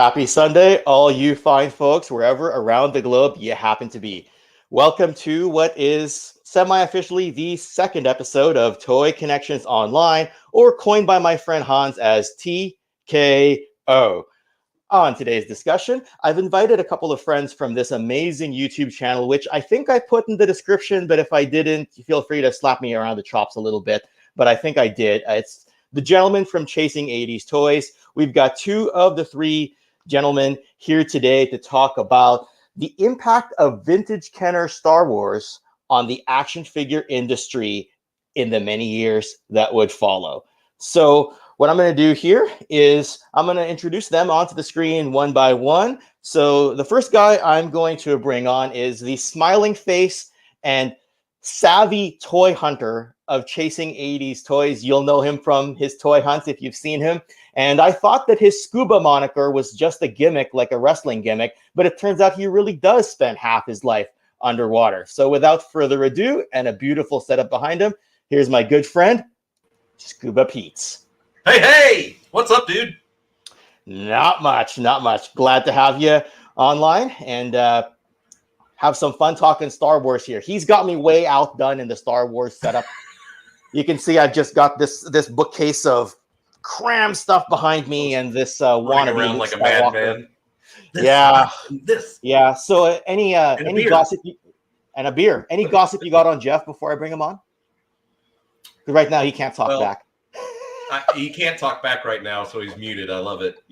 Happy Sunday, all you fine folks, wherever around the globe you happen to be. Welcome to what is semi-officially the second episode of Toy Connections Online, or coined by my friend Hans as TKO. On today's discussion, I've invited a couple of friends from this amazing YouTube channel, which I think I put in the description, but if I didn't, feel free to slap me around the chops a little bit, but I think I did. It's the gentleman from Chasing 80s Toys. We've got two of the three gentlemen here today to talk about the impact of vintage Kenner Star Wars on the action figure industry in the many years that would follow. So what I'm going to do here is I'm going to introduce them onto the screen one by one. So the first guy I'm going to bring on is the smiling face and savvy toy hunter of Chasing 80s Toys. You'll know him from his toy hunts if you've seen him. And I thought that his scuba moniker was just a gimmick, like a wrestling gimmick, but it turns out he really does spend half his life underwater. So without further ado, and a beautiful setup behind him, here's my good friend, Scuba Pete. Hey, what's up, dude? Not much. Glad to have you online and have some fun talking Star Wars here. He's got me way outdone in the Star Wars setup. You can see I've just got this bookcase of cram stuff behind me and this wannabe around Luke like a Skywalker. madman. Yeah. So any beer. gossip and a beer? Any gossip you got on Jeff before I bring him on? Because right now he can't talk back. He can't talk back right now, so he's muted. I love it,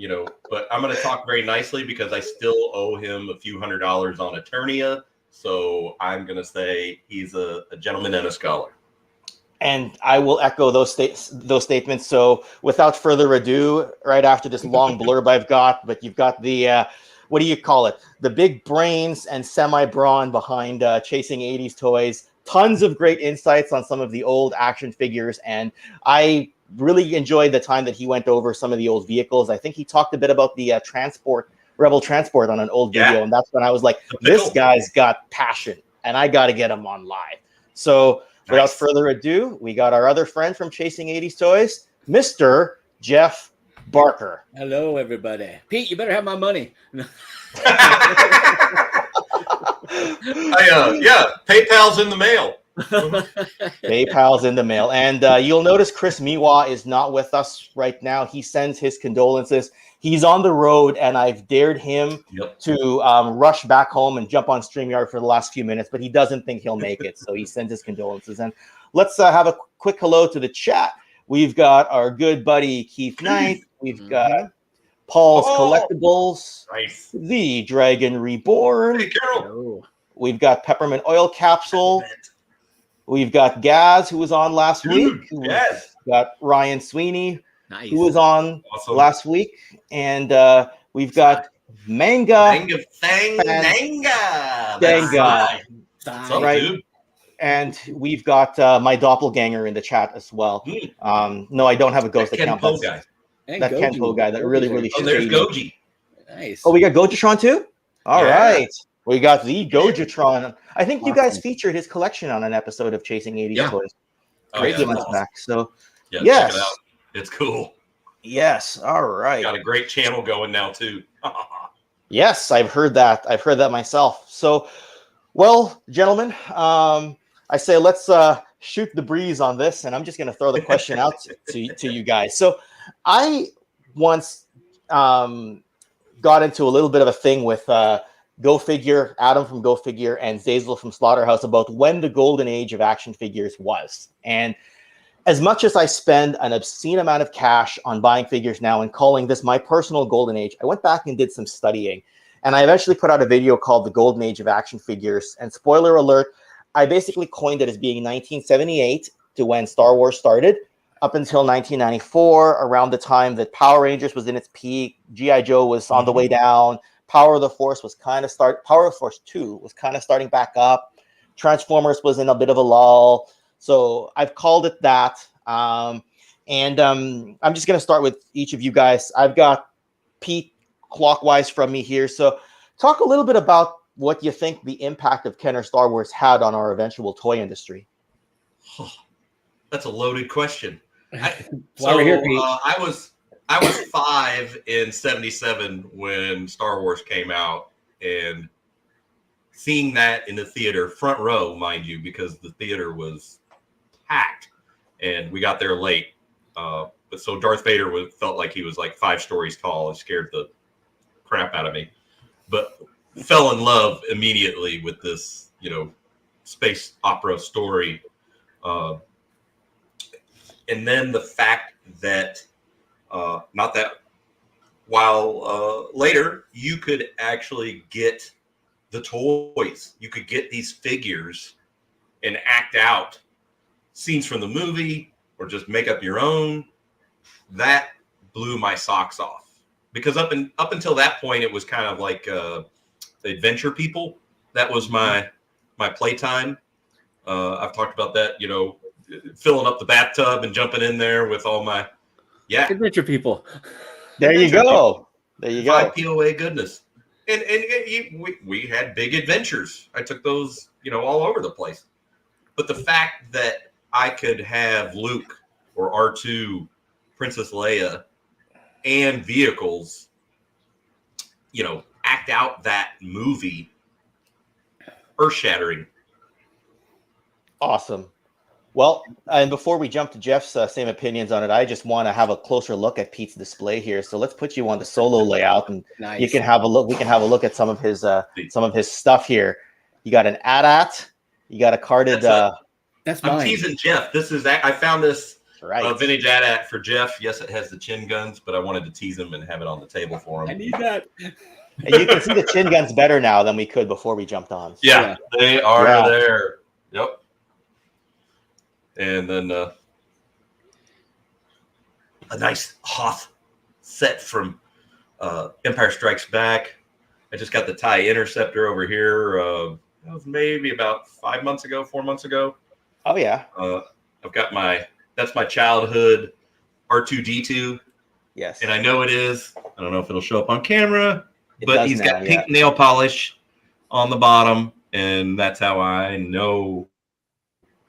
But I'm going to talk very nicely because I still owe him a few $100s on Eternia. So I'm going to say he's a gentleman and a scholar. And I will echo those statements. So without further ado, right after this long blurb I've got, but you've got the, what do you call it? The big brains and semi-brawn behind Chasing 80s Toys. Tons of great insights on some of the old action figures. And I really enjoyed the time that he went over some of the old vehicles. I think he talked a bit about the Rebel Transport on an old video. And that's when I was like, this guy's got passion and I got to get him on live. So without further ado, we got our other friend from Chasing 80s Toys, Mr. Jeff Barker. Hello, everybody. Pete, you better have my money. PayPal's in the mail. PayPal's in the mail. And you'll notice Chris Miwa is not with us right now. He sends his condolences. He's on the road, and I've dared him to rush back home and jump on StreamYard for the last few minutes, but he doesn't think he'll make it, so he sends his condolences. And let's have a quick hello to the chat. We've got our good buddy Keith Knight. We've got Paul's Collectibles, The Dragon Reborn. Hey, Carol. We've got Peppermint Oil Capsule. We've got Gaz, who was on last week. We've got Ryan Sweeney, who was on last week. And we've got Manga. Right. Dude. And we've got my doppelganger in the chat as well. No, I don't have a ghost account. That Ken Poe guy that really there's Goji. Nice. Oh, we got Gojatron too? All right. We got the Gojatron. I think you guys featured his collection on an episode of Chasing 80s Toys. Great months back. So, check it out. It's cool. Yes. All right. Got a great channel going now too. Yes, I've heard that. I've heard that myself. So, well, gentlemen, I say let's shoot the breeze on this, and I'm just going to throw the question out to you guys. So, I once got into a little bit of a thing with Go Figure, Adam from Go Figure, and Zazel from Slaughterhouse about when the golden age of action figures was. And as much as I spend an obscene amount of cash on buying figures now and calling this my personal golden age, I went back and did some studying. And I eventually put out a video called The Golden Age of Action Figures. And spoiler alert, I basically coined it as being 1978 to when Star Wars started, up until 1994, around the time that Power Rangers was in its peak, G.I. Joe was on the way down, Power of the Force was Power of Force 2 was kind of starting back up. Transformers was in a bit of a lull. So I've called it that. I'm just going to start with each of you guys. I've got Pete clockwise from me here. So talk a little bit about what you think the impact of Kenner Star Wars had on our eventual toy industry. That's a loaded question. Why we're here, Pete. I was I was 5 in '77 when Star Wars came out, and seeing that in the theater, front row, mind you, because the theater was packed, and we got there late. But so Darth Vader felt like he was like 5 stories tall. It scared the crap out of me, but fell in love immediately with this, space opera story. And then the fact that, not that while later, you could actually get the toys. You could get these figures and act out scenes from the movie or just make up your own. That blew my socks off, because up until that point, it was kind of like adventure people. That was my playtime. I've talked about that, filling up the bathtub and jumping in there with all my Adventure people. There you go. There you go. 5 POA goodness. And we had big adventures. I took those, all over the place. But the fact that I could have Luke or R2, Princess Leia, and vehicles, act out that movie, earth-shattering. Awesome. Well, and before we jump to Jeff's same opinions on it, I just want to have a closer look at Pete's display here. So let's put you on the solo layout, and Nice. you can have a look. We can have a look at some of his stuff here. You got an AT-AT. You got a carded. That's I'm mine. teasing Jeff. I found this Right. vintage AT-AT for Jeff. Yes, it has the chin guns, but I wanted to tease him and have it on the table for him. I need that. And you can see the chin guns better now than we could before we jumped on. So. Yeah, they are Yeah. there. Yep. And then a nice Hoth set from Empire Strikes Back. I just got the TIE Interceptor over here. That was maybe about 4 months ago. Oh yeah. I've got that's my childhood R2-D2. Yes. And I know it is. I don't know if it'll show up on camera, but does he's now, got pink nail polish on the bottom, and that's how I know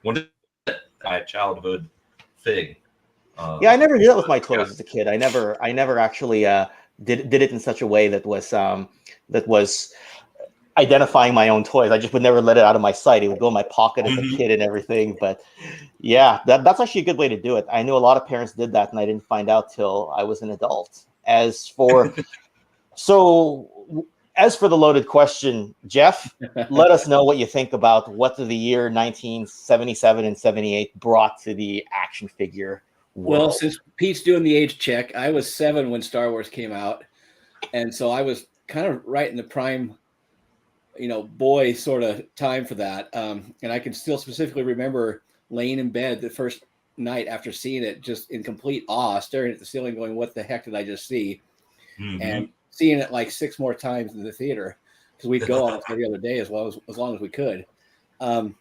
when my childhood fig. Yeah, I never did that with my toys as a kid. I never actually did it in such a way that was identifying my own toys. I just would never let it out of my sight. It would go in my pocket as a kid and everything. But yeah, that's actually a good way to do it. I knew a lot of parents did that, and I didn't find out till I was an adult. As for the loaded question, Jeff, let us know what you think about what the year 1977 and 78 brought to the action figure world. Well, since Pete's doing the age check, I was 7 when Star Wars came out. And so I was kind of right in the prime, boy sort of time for that. And I can still specifically remember laying in bed the first night after seeing it, just in complete awe, staring at the ceiling going, what the heck did I just see? Mm-hmm. And seeing it like 6 more times in the theater, because we'd go almost every other day as long as we could. And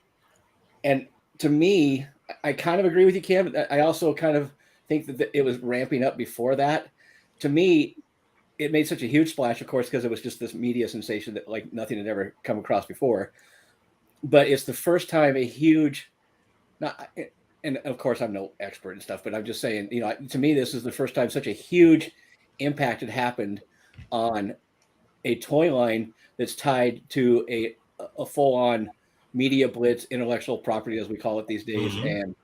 to me, I kind of agree with you, Cam. I also kind of think that it was ramping up before that. To me, it made such a huge splash, of course, because it was just this media sensation that like nothing had ever come across before. But it's the first time and of course I'm no expert and stuff, but I'm just saying, to me, this is the first time such a huge impact had happened on a toy line that's tied to a full-on media blitz, intellectual property, as we call it these days. Mm-hmm. And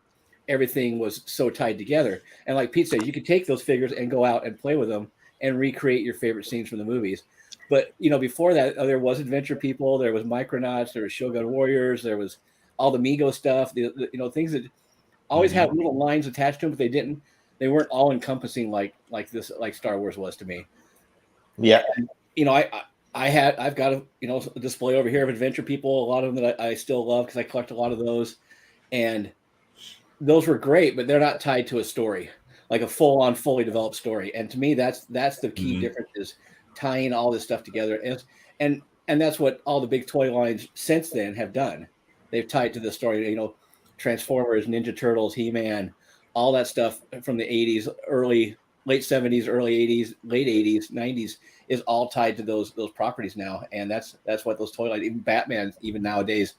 everything was so tied together. And like Pete said, you could take those figures and go out and play with them and recreate your favorite scenes from the movies. But, before that, there was Adventure People, there was Micronauts, there was Shogun Warriors, there was all the Mego stuff, the things that always have little lines attached to them, but they weren't all encompassing like Star Wars was to me. Yeah. And, I've got a display over here of Adventure People, a lot of them that I still love because I collect a lot of those, and those were great, but they're not tied to a story, like a full-on, fully developed story. And to me, that's the key difference, is tying all this stuff together, and that's what all the big toy lines since then have done. They've tied to the story. Transformers, Ninja Turtles, He-Man, all that stuff from the 80s, late 70s, early 80s, late 80s, 90s is all tied to those properties now. And that's what those toy lines, even Batman, even nowadays,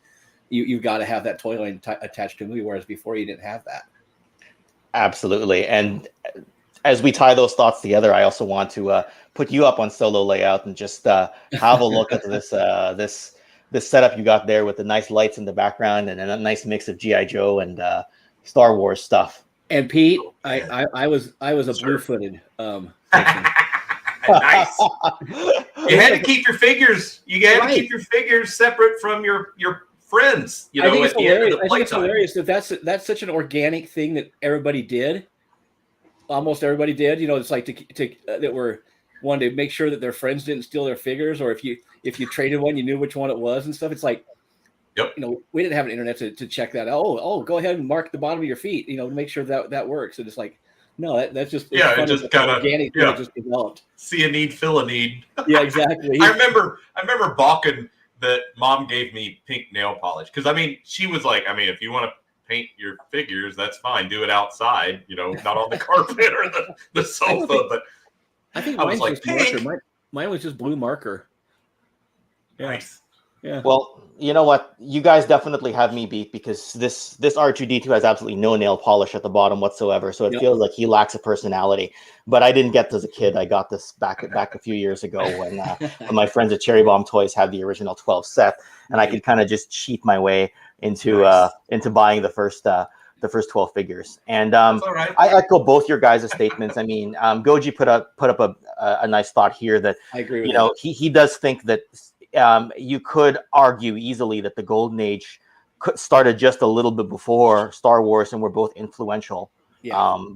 you've got to have that toy line attached to a movie, whereas before you didn't have that. Absolutely. And as we tie those thoughts together, I also want to put you up on Solo Layout and just have a look at this setup you got there with the nice lights in the background and a nice mix of GI Joe and Star Wars stuff. And Pete, I was a blue-footed Nice. You had to keep your figures. You had to keep your figures separate from your friends. You know, I think at the end of the I think it's playtime. hilarious that that's such an organic thing that everybody did. Almost everybody did. You know, it's like that were wanted to make sure that their friends didn't steal their figures, or if you traded one, you knew which one it was and stuff. It's like, yep. You know, we didn't have an internet to check that out. Oh, go ahead and mark the bottom of your feet, you know, to make sure that works. And it's like, no, that's just it just kind of organic thing that just developed. See a need, fill a need. Yeah, exactly. I remember balking that mom gave me pink nail polish because I mean she was like, I mean, if you want to paint your figures, that's fine. Do it outside, you know, not on the carpet or the sofa. But I think I mine was like, just marker. Mine was just blue marker. Yeah. Nice. Yeah. Well, you know what? You guys definitely have me beat because this R2D2 has absolutely no nail polish at the bottom whatsoever. So it feels like he lacks a personality. But I didn't get this as a kid. I got this back a few years ago when my friends at Cherry Bomb Toys had the original 12 set, and I could kind of just cheat my way into buying the first 12 figures. And right. I echo both your guys' statements. I mean, Goji put up a nice thought here that I agree with you know he does think that you could argue easily that the Golden Age started just a little bit before Star Wars and were both influential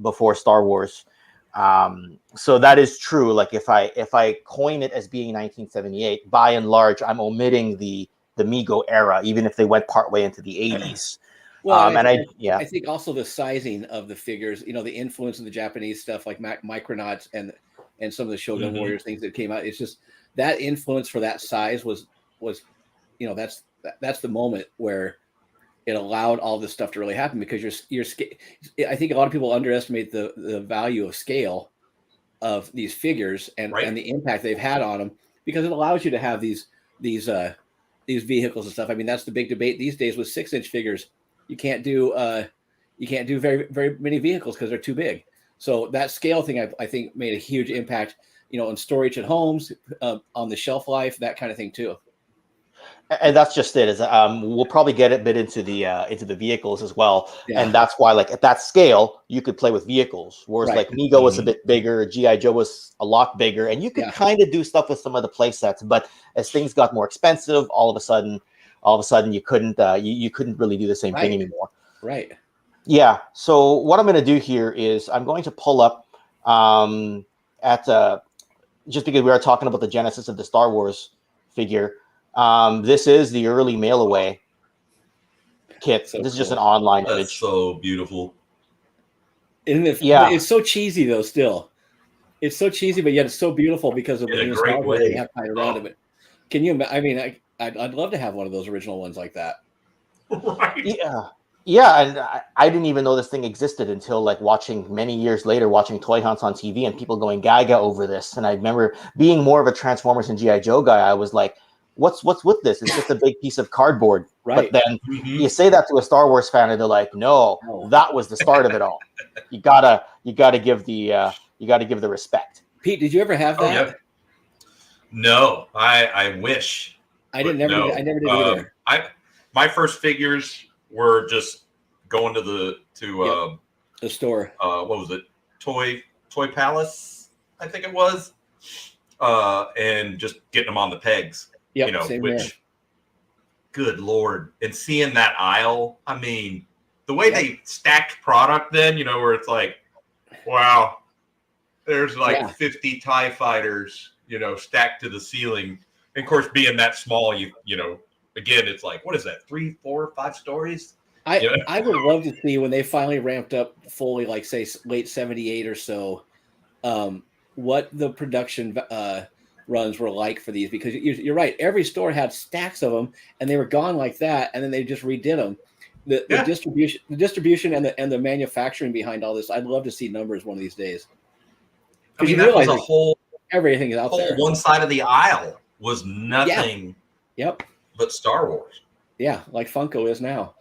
before Star Wars. So that is true. Like if I coin it as being 1978, by and large, I'm omitting the Mego era, even if they went partway into the 80s. Well, I think also the sizing of the figures, you know, the influence of the Japanese stuff like Micronauts and some of the Shogun Warriors things that came out. It's just that influence for that size was, you know, that's the moment where it allowed all this stuff to really happen because I think a lot of people underestimate the value of scale of these figures and the impact they've had on them because it allows you to have these vehicles and stuff. I mean, that's the big debate these days with 6-inch figures. You can't do very, very many vehicles because they're too big. So that scale thing, I think, made a huge impact, you know, on storage at homes, on the shelf life, that kind of thing too. And that's just it. Is we'll probably get a bit into the vehicles as well, and that's why, like at that scale, you could play with vehicles. Whereas like Mego was a bit bigger, GI Joe was a lot bigger, and you could kind of do stuff with some of the play sets. But as things got more expensive, all of a sudden, you couldn't really do the same thing anymore. Right. Yeah. So what I'm going to do here is I'm going to pull up just because we are talking about the genesis of the Star Wars figure. This is the early mail away kit. So this is just an online image. That's so beautiful. Isn't it? Yeah. It's so cheesy though. Still, it's so cheesy, but yet it's so beautiful because of the nostalgia they have tied around it. Can you? I mean, I'd love to have one of those original ones like that. Right. Yeah. Yeah, and I didn't even know this thing existed until like many years later, watching Toy Hunts on TV and people going gaga over this. And I remember being more of a Transformers and G.I. Joe guy. I was like, what's with this? It's just a big piece of cardboard. Right. But then you say that to a Star Wars fan and they're like, no, that was the start of it all. You gotta give the respect. Pete, did you ever have that? Oh, yeah. No, I wish. I never did either. My first figures were just going to the store. What was it? Toy Palace, I think it was. And just getting them on the pegs. Yep, you know, same which here. Good Lord. And seeing that aisle, I mean, the way they stacked product then, you know, where it's like, wow, there's like 50 TIE fighters, you know, stacked to the ceiling. And of course, being that small, you know, again, it's like, what is that? 3, 4, 5 stories? I would love to see when they finally ramped up fully, like say late 78 or so, what the production runs were like for these, because you're right. Every store had stacks of them and they were gone like that. And then they just redid them. The distribution and the manufacturing behind all this. I'd love to see numbers one of these days. I mean, that was a whole, everything is out there. One side of the aisle was nothing but Star Wars. Yeah, like Funko is now.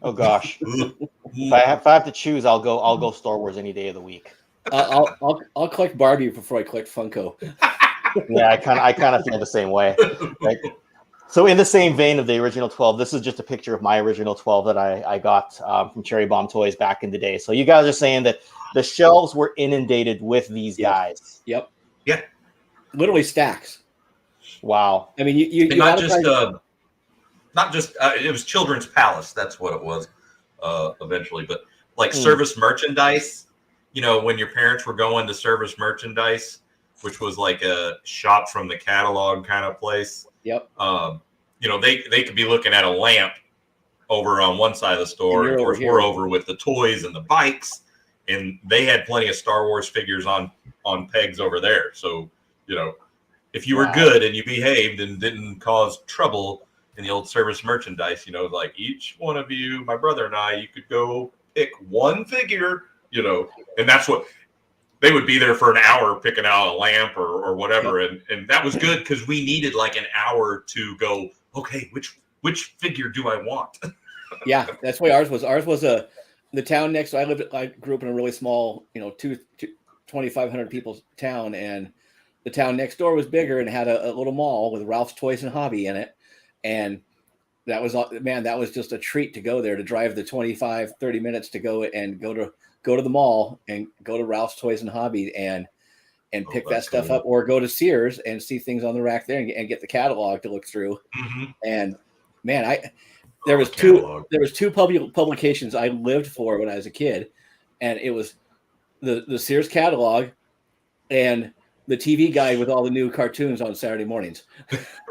Oh gosh. If I have to choose, I'll go Star Wars any day of the week. I'll collect Barbie before I collect Funko. Yeah, I kind of feel the same way. Right? So in the same vein of the original 12, this is just a picture of my original 12 that I got from Cherry Bomb Toys back in the day. So you guys are saying that the shelves were inundated with these guys. Yep. Yeah. Literally stacks. Wow. I mean, you not just it was Children's Palace. That's what it was eventually. But like service merchandise, you know, when your parents were going to service merchandise, which was like a shop from the catalog kind of place. Yep. You know, they could be looking at a lamp over on one side of the store. And of course, we're over with the toys and the bikes, and they had plenty of Star Wars figures on pegs over there. So, you know, if you were good and you behaved and didn't cause trouble in the old service merchandise, you know, like each one of you, my brother and I, you could go pick one figure, you know, and that's what they would be there for an hour picking out a lamp or whatever. And that was good because we needed like an hour to go, okay, which figure do I want? Yeah, that's the way ours was. Ours was the town next. I grew up in a really small, you know, 2,500 people town, and the town next door was bigger and had a little mall with Ralph's Toys and Hobby in it. And that was just a treat to go there, to drive the 25-30 minutes to go to the mall and go to Ralph's Toys and Hobby and pick that stuff up, or go to Sears and see things on the rack there and get the catalog to look through. And man, there was two publications I lived for when I was a kid, and it was the Sears catalog and the TV guide with all the new cartoons on Saturday mornings.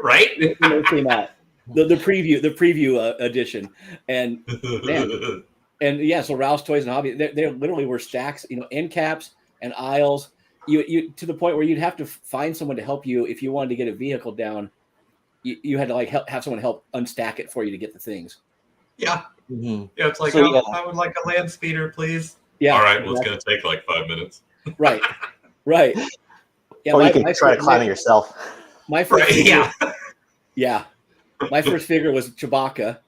Right? They came out. The preview edition. And man, and yeah, so Ralph's Toys and Hobby, there literally were stacks, you know, end caps and aisles. You to the point where you'd have to find someone to help you if you wanted to get a vehicle down. You had to like have someone help unstack it for you to get the things. Yeah. Yeah, it's like, I would like a land speeder, please. Yeah. All right, well, it's going to take like 5 minutes. Right. Yeah, or you can try to climb it yourself. My first figure, yeah. My first figure was Chewbacca.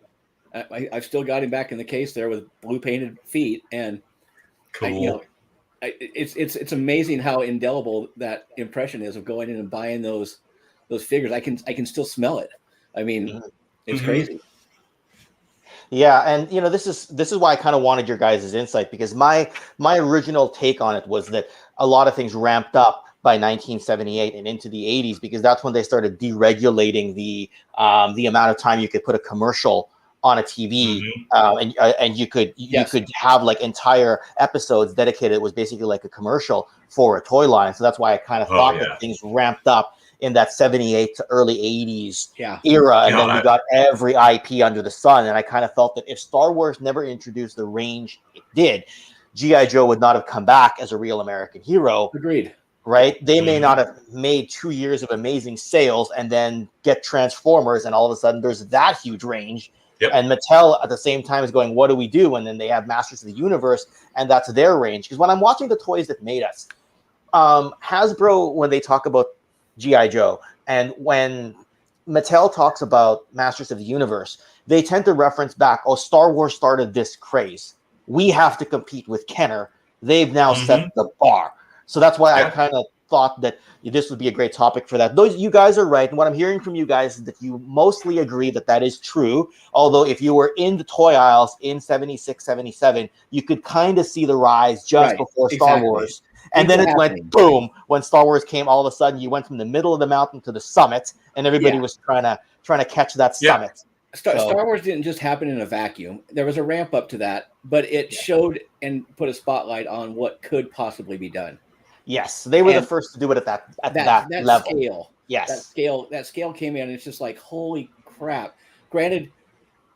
I've still got him back in the case there with blue painted feet, and cool. It's amazing how indelible that impression is of going in and buying those figures. I can still smell it. I mean, it's crazy. Yeah, and you know, this is why I kind of wanted your guys' insight, because my original take on it was that a lot of things ramped up by 1978 and into the 80s, because that's when they started deregulating the amount of time you could put a commercial on a TV, and you could have like entire episodes dedicated. It was basically like a commercial for a toy line. So that's why I kind of thought that things ramped up in that 78 to early 80s era, and then we got every IP under the sun. And I kind of felt that if Star Wars never introduced the range it did, G.I. Joe would not have come back as a real American hero. Agreed. Right? They may not have made 2 years of amazing sales and then get Transformers, and all of a sudden there's that huge range. Yep. And Mattel at the same time is going, what do we do? And then they have Masters of the Universe, and that's their range. Because when I'm watching the toys that made us, Hasbro, when they talk about G.I. Joe, and when Mattel talks about Masters of the Universe, they tend to reference back, Star Wars started this craze. We have to compete with Kenner. They've now set the bar. So that's why I kind of thought that this would be a great topic for that. You guys are right. And what I'm hearing from you guys is that you mostly agree that is true. Although if you were in the toy aisles in 76, 77, you could kind of see the rise just before Star Wars. And then it went boom. When Star Wars came, all of a sudden you went from the middle of the mountain to the summit, and everybody was trying to catch that summit. Star Wars didn't just happen in a vacuum. There was a ramp up to that, but it showed and put a spotlight on what could possibly be done. Yes, they were the first to do it at that level. Scale. Yes, that scale came in. And it's just like, holy crap. Granted,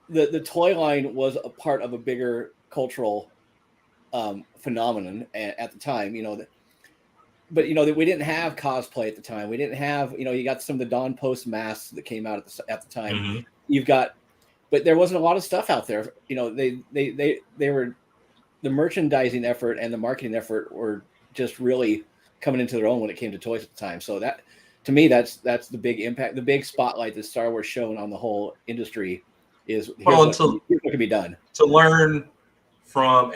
the toy line was a part of a bigger cultural phenomenon at the time. You know that, but you know that we didn't have cosplay at the time. We didn't have, you know, you got some of the Dawn Post masks that came out at the time. You've got, but there wasn't a lot of stuff out there. You know, they were, the merchandising effort and the marketing effort were just really coming into their own when it came to toys at the time. So that, to me, that's the big impact, the big spotlight that Star Wars shone on the whole industry is here's what can be done. To learn from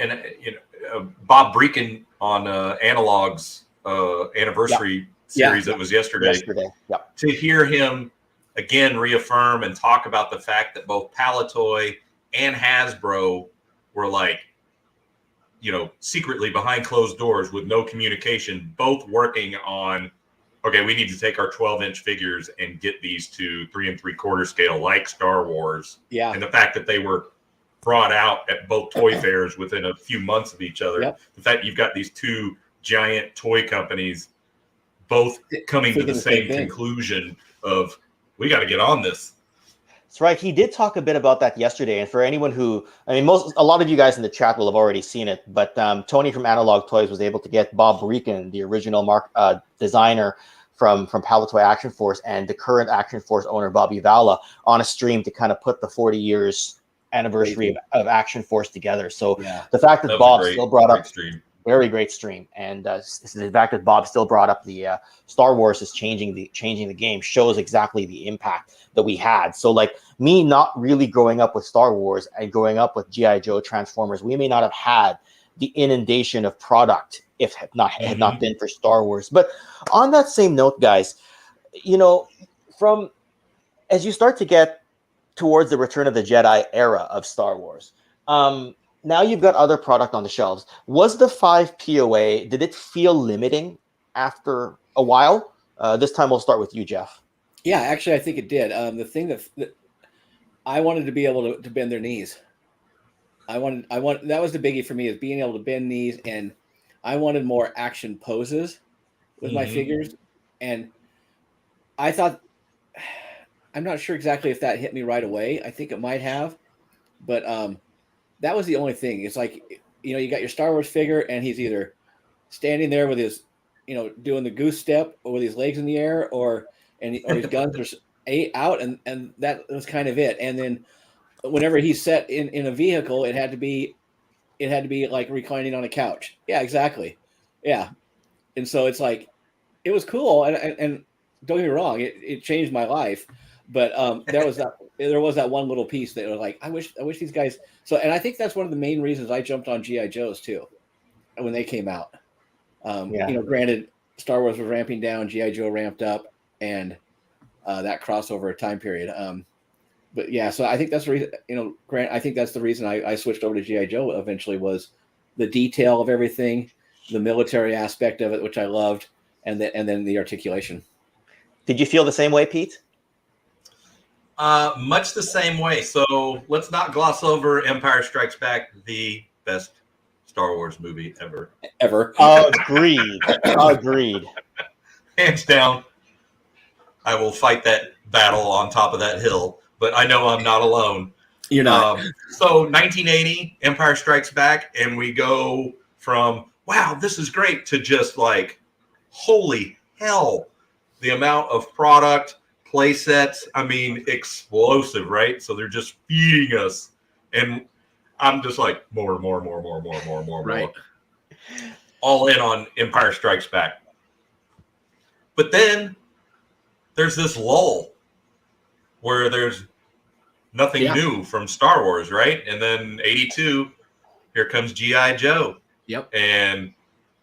Bob Breakin on Analog's anniversary series that was yesterday. To hear him again reaffirm and talk about the fact that both Palitoy and Hasbro were like, secretly behind closed doors with no communication, both working on, okay, we need to take our 12-inch figures and get these to 3 3/4 scale like Star Wars. Yeah. And the fact that they were brought out at both toy fairs within a few months of each other. Yep. The fact you've got these two giant toy companies both coming to the same conclusion of, we got to get on this. That's right. He did talk a bit about that yesterday. And for anyone who, a lot of you guys in the chat will have already seen it, but Tony from Analog Toys was able to get Bob Breakin, the original designer from Palitoy Action Force, and the current Action Force owner, Bobby Valla, on a stream to kind of put the 40 years anniversary of Action Force together. So the fact that Bob still brought up very great stream, and the fact that Bob still brought up the Star Wars is changing the game shows exactly the impact that we had. So like me not really growing up with Star Wars and growing up with G.I. Joe, Transformers, we may not have had the inundation of product if had not been for Star Wars. But on that same note, guys, from as you start to get towards the Return of the Jedi era of Star Wars, now you've got other product on the shelves. Was the 5 POA, did it feel limiting after a while? This time we'll start with you, Jeff. Yeah, actually, I think it did. The thing that I wanted to be able to bend their knees. That was the biggie for me, is being able to bend knees, and I wanted more action poses with my figures. And I thought, I'm not sure exactly if that hit me right away. I think it might have, but that was the only thing. It's like, you got your Star Wars figure, and he's either standing there with his, doing the goose step, or with his legs in the air, or his guns are out, and that was kind of it. And then whenever he's set in a vehicle, it had to be like reclining on a couch. Yeah, exactly. Yeah. And so it's like, it was cool. And don't get me wrong, it changed my life. But there was that one little piece that was like, I wish these guys. So, and I think that's one of the main reasons I jumped on G.I. Joes too, when they came out. Granted, Star Wars was ramping down, G.I. Joe ramped up, and that crossover time period. But yeah, so I think that's the reason. Grant, I think that's the reason I switched over to G.I. Joe eventually, was the detail of everything, the military aspect of it, which I loved, and then the articulation. Did you feel the same way, Pete? Much the same way. So let's not gloss over Empire Strikes Back, the best Star Wars movie ever. Agreed. Hands down. I will fight that battle on top of that hill, but I know I'm not alone. You're not. So 1980, Empire Strikes Back, and we go from, wow, this is great, to just like, holy hell, the amount of product, play sets, explosive, right? So they're just feeding us. And I'm just like, more. Right. All in on Empire Strikes Back. But then there's this lull where there's nothing new from Star Wars, right? And then 82, here comes G.I. Joe. Yep. And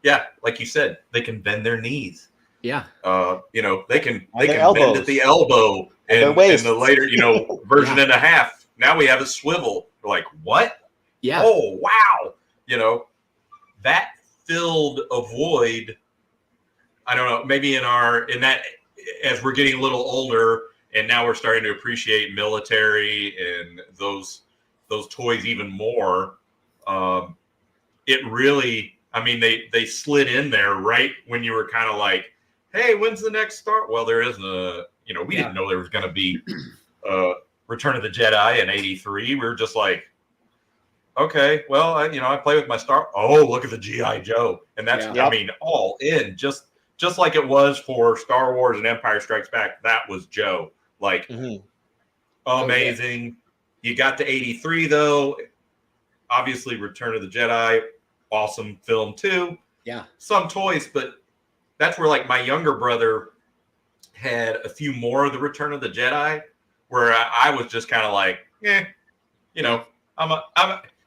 yeah, like you said, they can bend their knees. Yeah. They can bend at the elbow, and the later, version and a half. Now we have a swivel. We're like, what? Yeah. Oh, wow. That filled a void. I don't know, maybe in that, as we're getting a little older, and now we're starting to appreciate military and those toys even more. It really, they slid in there right when you were kind of like, hey, when's the next Star? Well, there isn't we didn't know there was going to be Return of the Jedi in 83. We were just like, okay, well, I play with my Star. Oh, look at the G.I. Joe. And that's, all in, just like it was for Star Wars and Empire Strikes Back. That was Joe. Like, amazing. You got to 83, though. Obviously, Return of the Jedi, awesome film, too. Yeah. Some toys, but that's where, like, my younger brother had a few more of the Return of the Jedi, where I was just kind of like,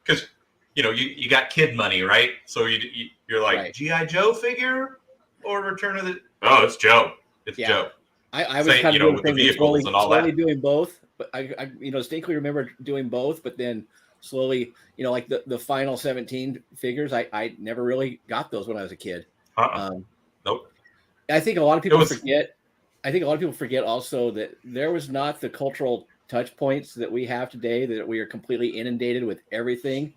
because you got kid money, right? So you're like Right. G.I. Joe figure or Return of the. Oh, it's Joe. It's Joe. I was kind of doing with the vehicles slowly, and all slowly that. doing both, but I distinctly remember doing both, but then slowly, like the final 17 figures, I never really got those when I was a kid. Nope. I think a lot of people forget. I think a lot of people forget also that there was not the cultural touch points that we have today, that we are completely inundated with everything.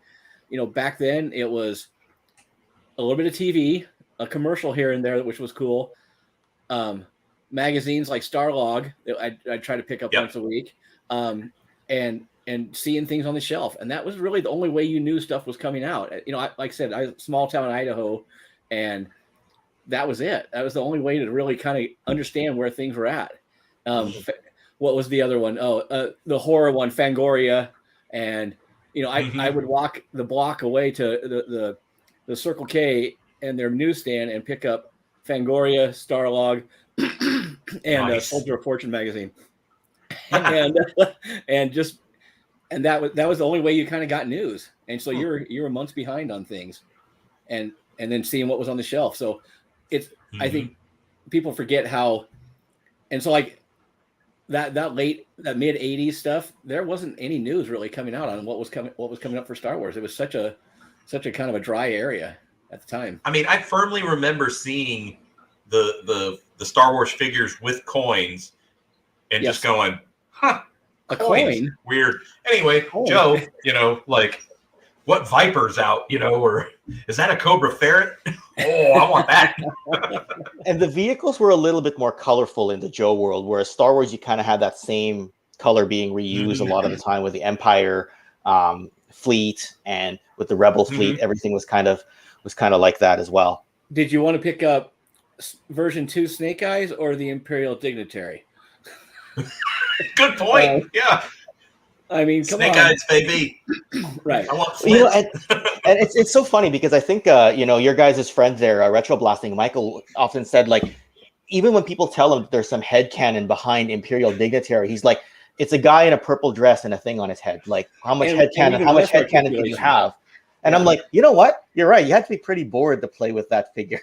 Back then it was a little bit of TV, a commercial here and there, which was cool. Magazines like Starlog, I'd try to pick up once a week, and seeing things on the shelf. And that was really the only way you knew stuff was coming out. Like I said, I was small town Idaho, and that was it. That was the only way to really kind of understand where things were at. What was the other one? The horror one, Fangoria. And, I would walk the block away to the Circle K and their newsstand and pick up Fangoria, Starlog, and Soldier of Fortune magazine. and that was the only way you kind of got news. And so you were months behind on things, and then seeing what was on the shelf. So it's, I think people forget how, and so like that mid 80s stuff, there wasn't any news really coming out on what was coming up for Star Wars. It was such a kind of a dry area at the time. I mean, I firmly remember seeing the Star Wars figures with coins and just going, a coins, coin, weird. Anyway, Joe, like, what Viper's out, or is that a Cobra Ferret? Oh, I want that. And the vehicles were a little bit more colorful in the Joe world, whereas Star Wars, you kind of had that same color being reused a lot of the time with the Empire fleet and with the Rebel fleet. Everything was kind of like that as well. Did you want to pick up version 2 Snake Eyes or the Imperial Dignitary? Good point. Yeah. I mean, Snake Eyes, baby. Right. I want slits. And it's so funny because I think your guys' friend there, Retro Blasting Michael, often said, like, even when people tell him there's some headcanon behind Imperial Dignitary, he's like, it's a guy in a purple dress and a thing on his head. Like, how much headcanon did you have? And I'm like, you know what? You're right. You had to be pretty bored to play with that figure.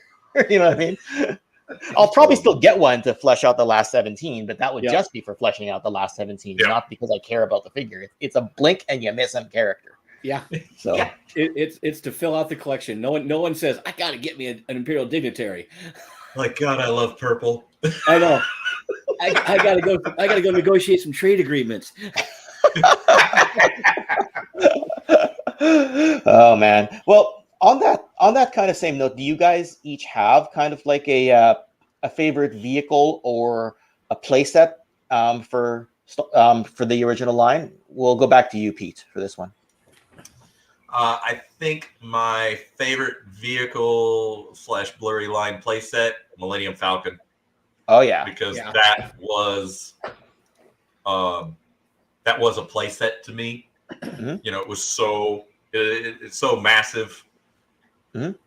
You know what I mean? I'll probably still get one to flesh out the last 17, but that would just be for fleshing out the last 17, not because I care about the figure. It's a blink and you miss some character. Yeah. So it's to fill out the collection. No one says, I got to get me an Imperial Dignitary. Like, God, I love purple. I know. I gotta go negotiate some trade agreements. Oh man. Well, on that kind of same note, do you guys each have kind of like a favorite vehicle or a playset for the original line? We'll go back to you, Pete, for this one. I think my favorite vehicle / blurry line playset, Millennium Falcon. Oh yeah, because that was a playset to me. It was it's so massive.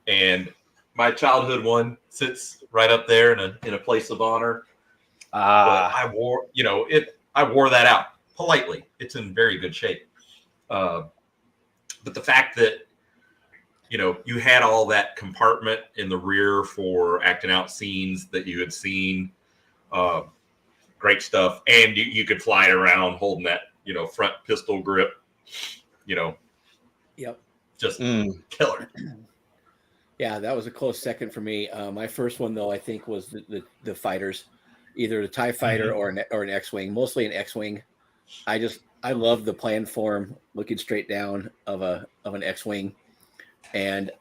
And my childhood one sits right up there in a place of honor. But I wore that out politely. It's in very good shape. But the fact that you had all that compartment in the rear for acting out scenes that you had seen, great stuff, and you could fly it around holding that front pistol grip. Just killer. Yeah, that was a close second for me. My first one, though, I think was the fighters, either the TIE fighter or an X-wing, mostly an X-wing. I love the plan form, looking straight down of an X-wing, and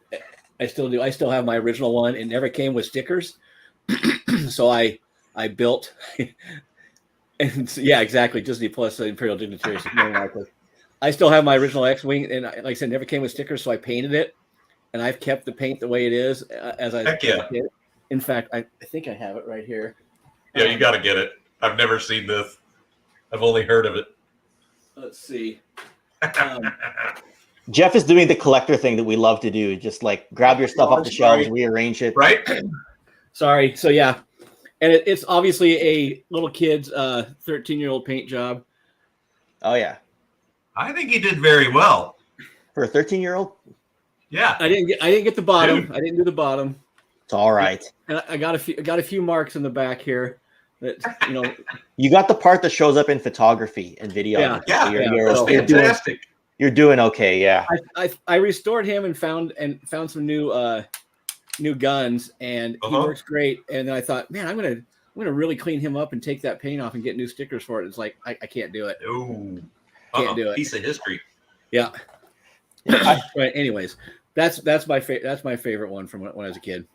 I still do. I still have my original one. It never came with stickers, so I built. And yeah, exactly. Disney Plus Imperial Dignitary. I still have my original X-wing, and like I said, never came with stickers, so I painted it. And I've kept the paint the way it is as I did. In fact, I think I have it right here. Yeah, you got to get it. I've never seen this. I've only heard of it. Let's see. Jeff is doing the collector thing that we love to do. Just like grab your stuff off the shelves, rearrange it. Right? Sorry. So yeah. And it's obviously a little kid's 13-year-old paint job. Oh, yeah. I think he did very well. For a 13-year-old? Yeah. I didn't get the bottom. Dude. I didn't do the bottom. It's all right. And I got a few marks in the back here. That You got the part that shows up in photography and video. Yeah. Yeah. You're So- Fantastic. You're doing okay. Yeah. I restored him and found some new guns, and he works great. And then I thought, man, I'm gonna really clean him up and take that paint off and get new stickers for it. It's like I can't do it. Ooh. Can't do it. Piece of history. Yeah. But anyways, that's my favorite one from when I was a kid.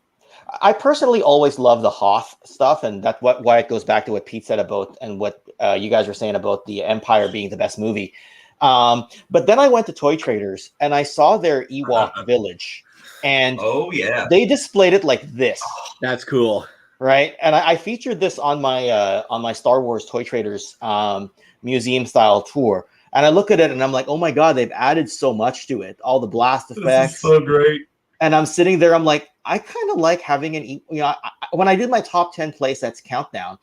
I personally always love the Hoth stuff, and that's why it goes back to what Pete said about and what you guys were saying about the Empire being the best movie. But then I went to Toy Traders and I saw their Ewok village, and they displayed it like this. That's cool, right? And I featured this on my Star Wars Toy Traders museum style tour. And I look at it and I'm like, oh my God, they've added so much to it. All the blast effects. This is so great. And I'm sitting there, I'm like, I kind of like having when I did my top 10 playsets countdown,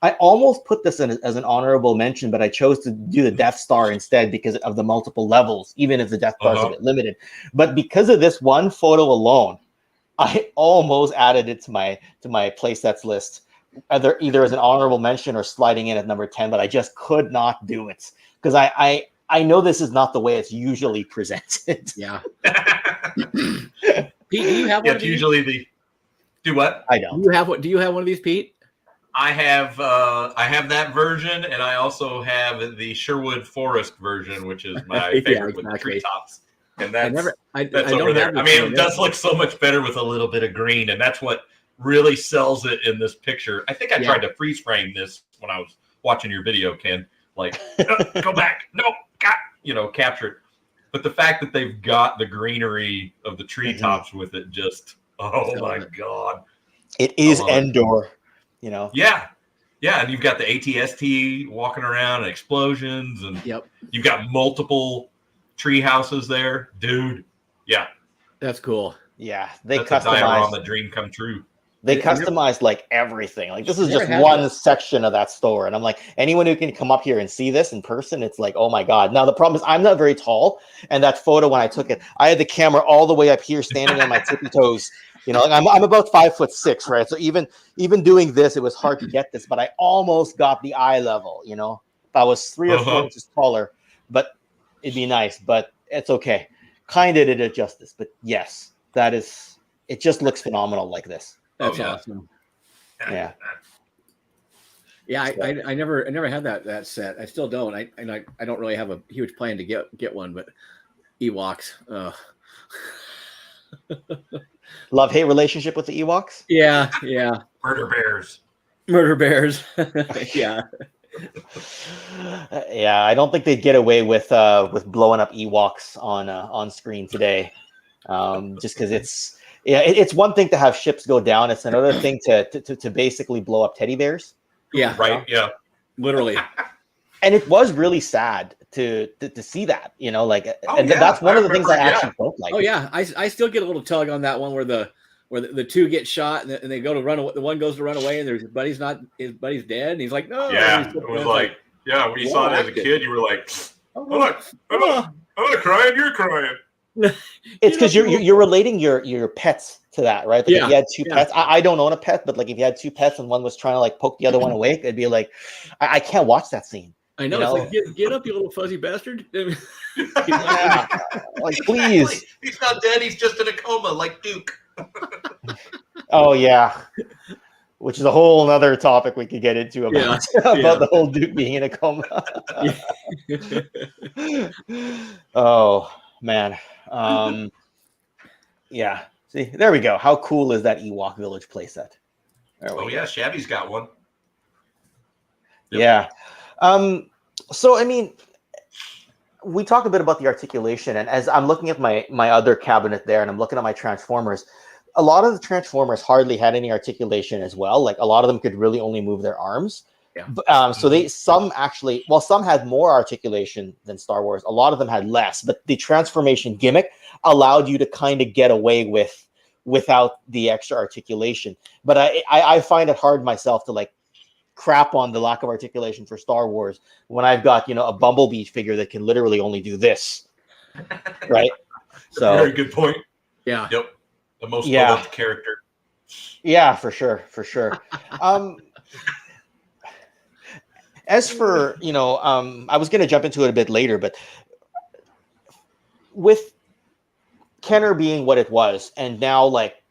I almost put this in as an honorable mention, but I chose to do the Death Star instead because of the multiple levels, even if the Death Star is a bit limited. But because of this one photo alone, I almost added it to my playsets list, either as an honorable mention or sliding in at number 10, but I just could not do it. Because I know this is not the way it's usually presented. Yeah. Pete, do you have one of these? Usually do what? I don't. Do you have one of these, Pete? I have that version, and I also have the Sherwood Forest version, which is my favorite with the treetops. And that's over there. I mean, it does look so much better with a little bit of green, and that's what really sells it in this picture. I think I tried to freeze frame this when I was watching your video, Ken. Like, go back. No, capture it. But the fact that they've got the greenery of the treetops with it, just, oh my God. It is Endor, Yeah. Yeah. And you've got the ATST walking around and explosions, and you've got multiple tree houses there. Dude. Yeah. That's cool. Yeah. They That's customized on the dream come true. They customized like everything. Like this is just one section of that store. And I'm like, anyone who can come up here and see this in person, it's like, oh my God. Now the problem is I'm not very tall. And that photo, when I took it, I had the camera all the way up here standing on my tippy toes. I'm about 5'6", right? So even doing this, it was hard to get this, but I almost got the eye level, If I was 3 or 4 inches taller, but it'd be nice, but it's okay. Kind of did it justice, but yes, it just looks phenomenal like this. That's awesome. Yeah. Yeah, I never had that set. I still don't. I don't really have a huge plan to get one, but Ewoks. Love-hate relationship with the Ewoks? Yeah. Murder bears. Yeah. Yeah, I don't think they'd get away with blowing up Ewoks on screen today. Just because it's one thing to have ships go down. It's another thing to basically blow up teddy bears. Yeah. Right. Yeah. Literally. And it was really sad to see that, that's one of the things I actually don't like. Oh yeah. I still get a little tug on that one where the two get shot and they go to run away. The one goes to run away and his buddy's dead. And he's like, no. Yeah. It was like, when you saw it as a kid, you were like, I'm not crying. You're crying. It's because you're relating your pets to that, right? Like if you had two pets, I don't own a pet, but like if you had two pets and one was trying to like poke the other one away, it'd be like, I can't watch that scene. I know. It's like, get up, you little fuzzy bastard. Yeah. Like, please. He's not dead. He's just in a coma, like Duke. Oh yeah. Which is a whole other topic we could get into about the whole Duke being in a coma. Oh man. Yeah. See, there we go. How cool is that Ewok Village playset? Yeah, Shabby's got one. Yep. Yeah. So I mean, we talked a bit about the articulation, and as I'm looking at my other cabinet there, and I'm looking at my Transformers, a lot of the Transformers hardly had any articulation as well. Like a lot of them could really only move their arms. Yeah. So some had more articulation than Star Wars. A lot of them had less, but the transformation gimmick allowed you to kind of get away without the extra articulation. But I find it hard myself to like crap on the lack of articulation for Star Wars when I've got a Bumblebee figure that can literally only do this. right? So very good point. Yeah. Yep. The most Yeah. beloved character. Yeah, for sure. As for, I was going to jump into it a bit later, but with Kenner being what it was, and now like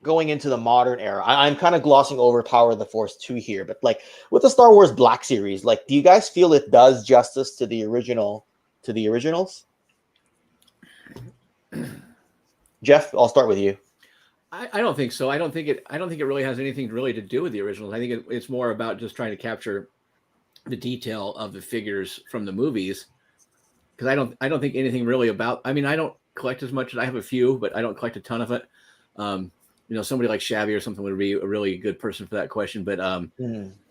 going into the modern era, I'm kind of glossing over Power of the Force 2 here, but like with the Star Wars Black Series, like, do you guys feel it does justice to the originals? Jeff, I'll start with you. I don't think so. I don't think it really has anything really to do with the originals. I think it's more about just trying to capture the detail of the figures from the movies. Because I don't think anything really about. I mean, I don't collect as much. I have a few, but I don't collect a ton of it. Somebody like Shabby or something would be a really good person for that question. But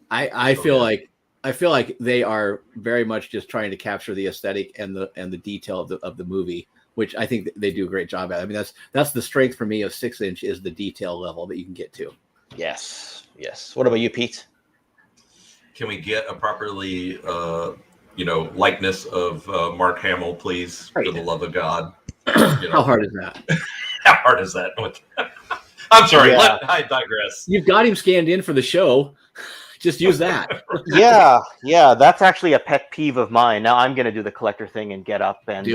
I feel like they are very much just trying to capture the aesthetic and the detail of the movie, which I think they do a great job at. I mean, that's the strength for me of 6-inch is the detail level that you can get to. Yes. What about you, Pete? Can we get a properly, likeness of Mark Hamill, please, for the love of God? How hard is that? How hard is that? I'm sorry. Yeah. I digress. You've got him scanned in for the show. Just use that. Yeah. That's actually a pet peeve of mine. Now I'm going to do the collector thing and get up and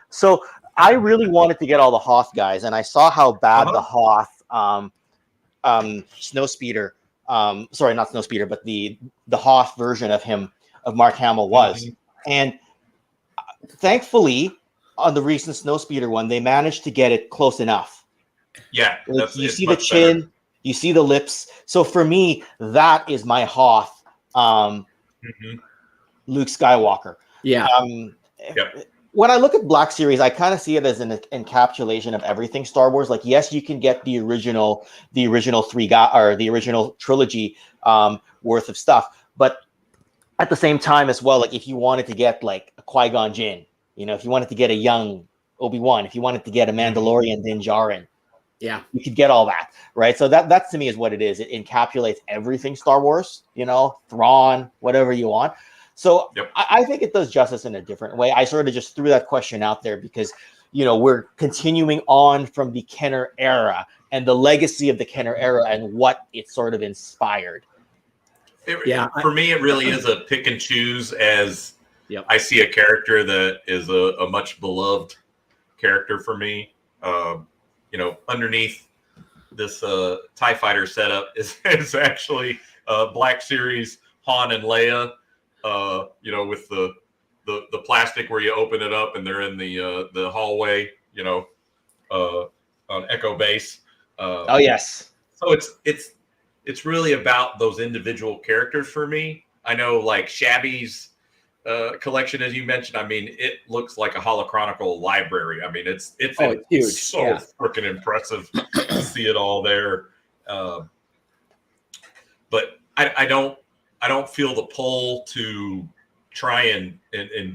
so I really wanted to get all the Hoth guys, and I saw how bad the Hoth Snowspeeder, sorry, not Snowspeeder, but the Hoth version of him, of Mark Hamill was. And thankfully, on the recent Snowspeeder one, they managed to get it close enough. Yeah. You see the chin, better. You see the lips. So for me, that is my Hoth, Luke Skywalker. Yeah. When I look at Black Series, I kind of see it as an encapsulation of everything Star Wars. Like, yes, you can get the original the original trilogy worth of stuff, but at the same time as well, like if you wanted to get like a Qui-Gon Jinn, if you wanted to get a young Obi-Wan, if you wanted to get a Mandalorian Din Djarin, you could get all that, right? So that to me is what it is. It encapsulates everything Star Wars, Thrawn, whatever you want. So I think it does justice in a different way. I sort of just threw that question out there because, we're continuing on from the Kenner era and the legacy of the Kenner era and what it sort of inspired. For me, it really is a pick and choose as I see a character that is a much beloved character for me. Underneath this TIE Fighter setup is actually Black Series Han and Leia. With the plastic where you open it up and they're in the hallway, on Echo Base. Oh yes. So it's really about those individual characters for me. I know like Shabby's collection, as you mentioned. I mean, it looks like a holochronicle library. I mean, it's huge. So freaking impressive to see it all there. But I don't feel the pull to try and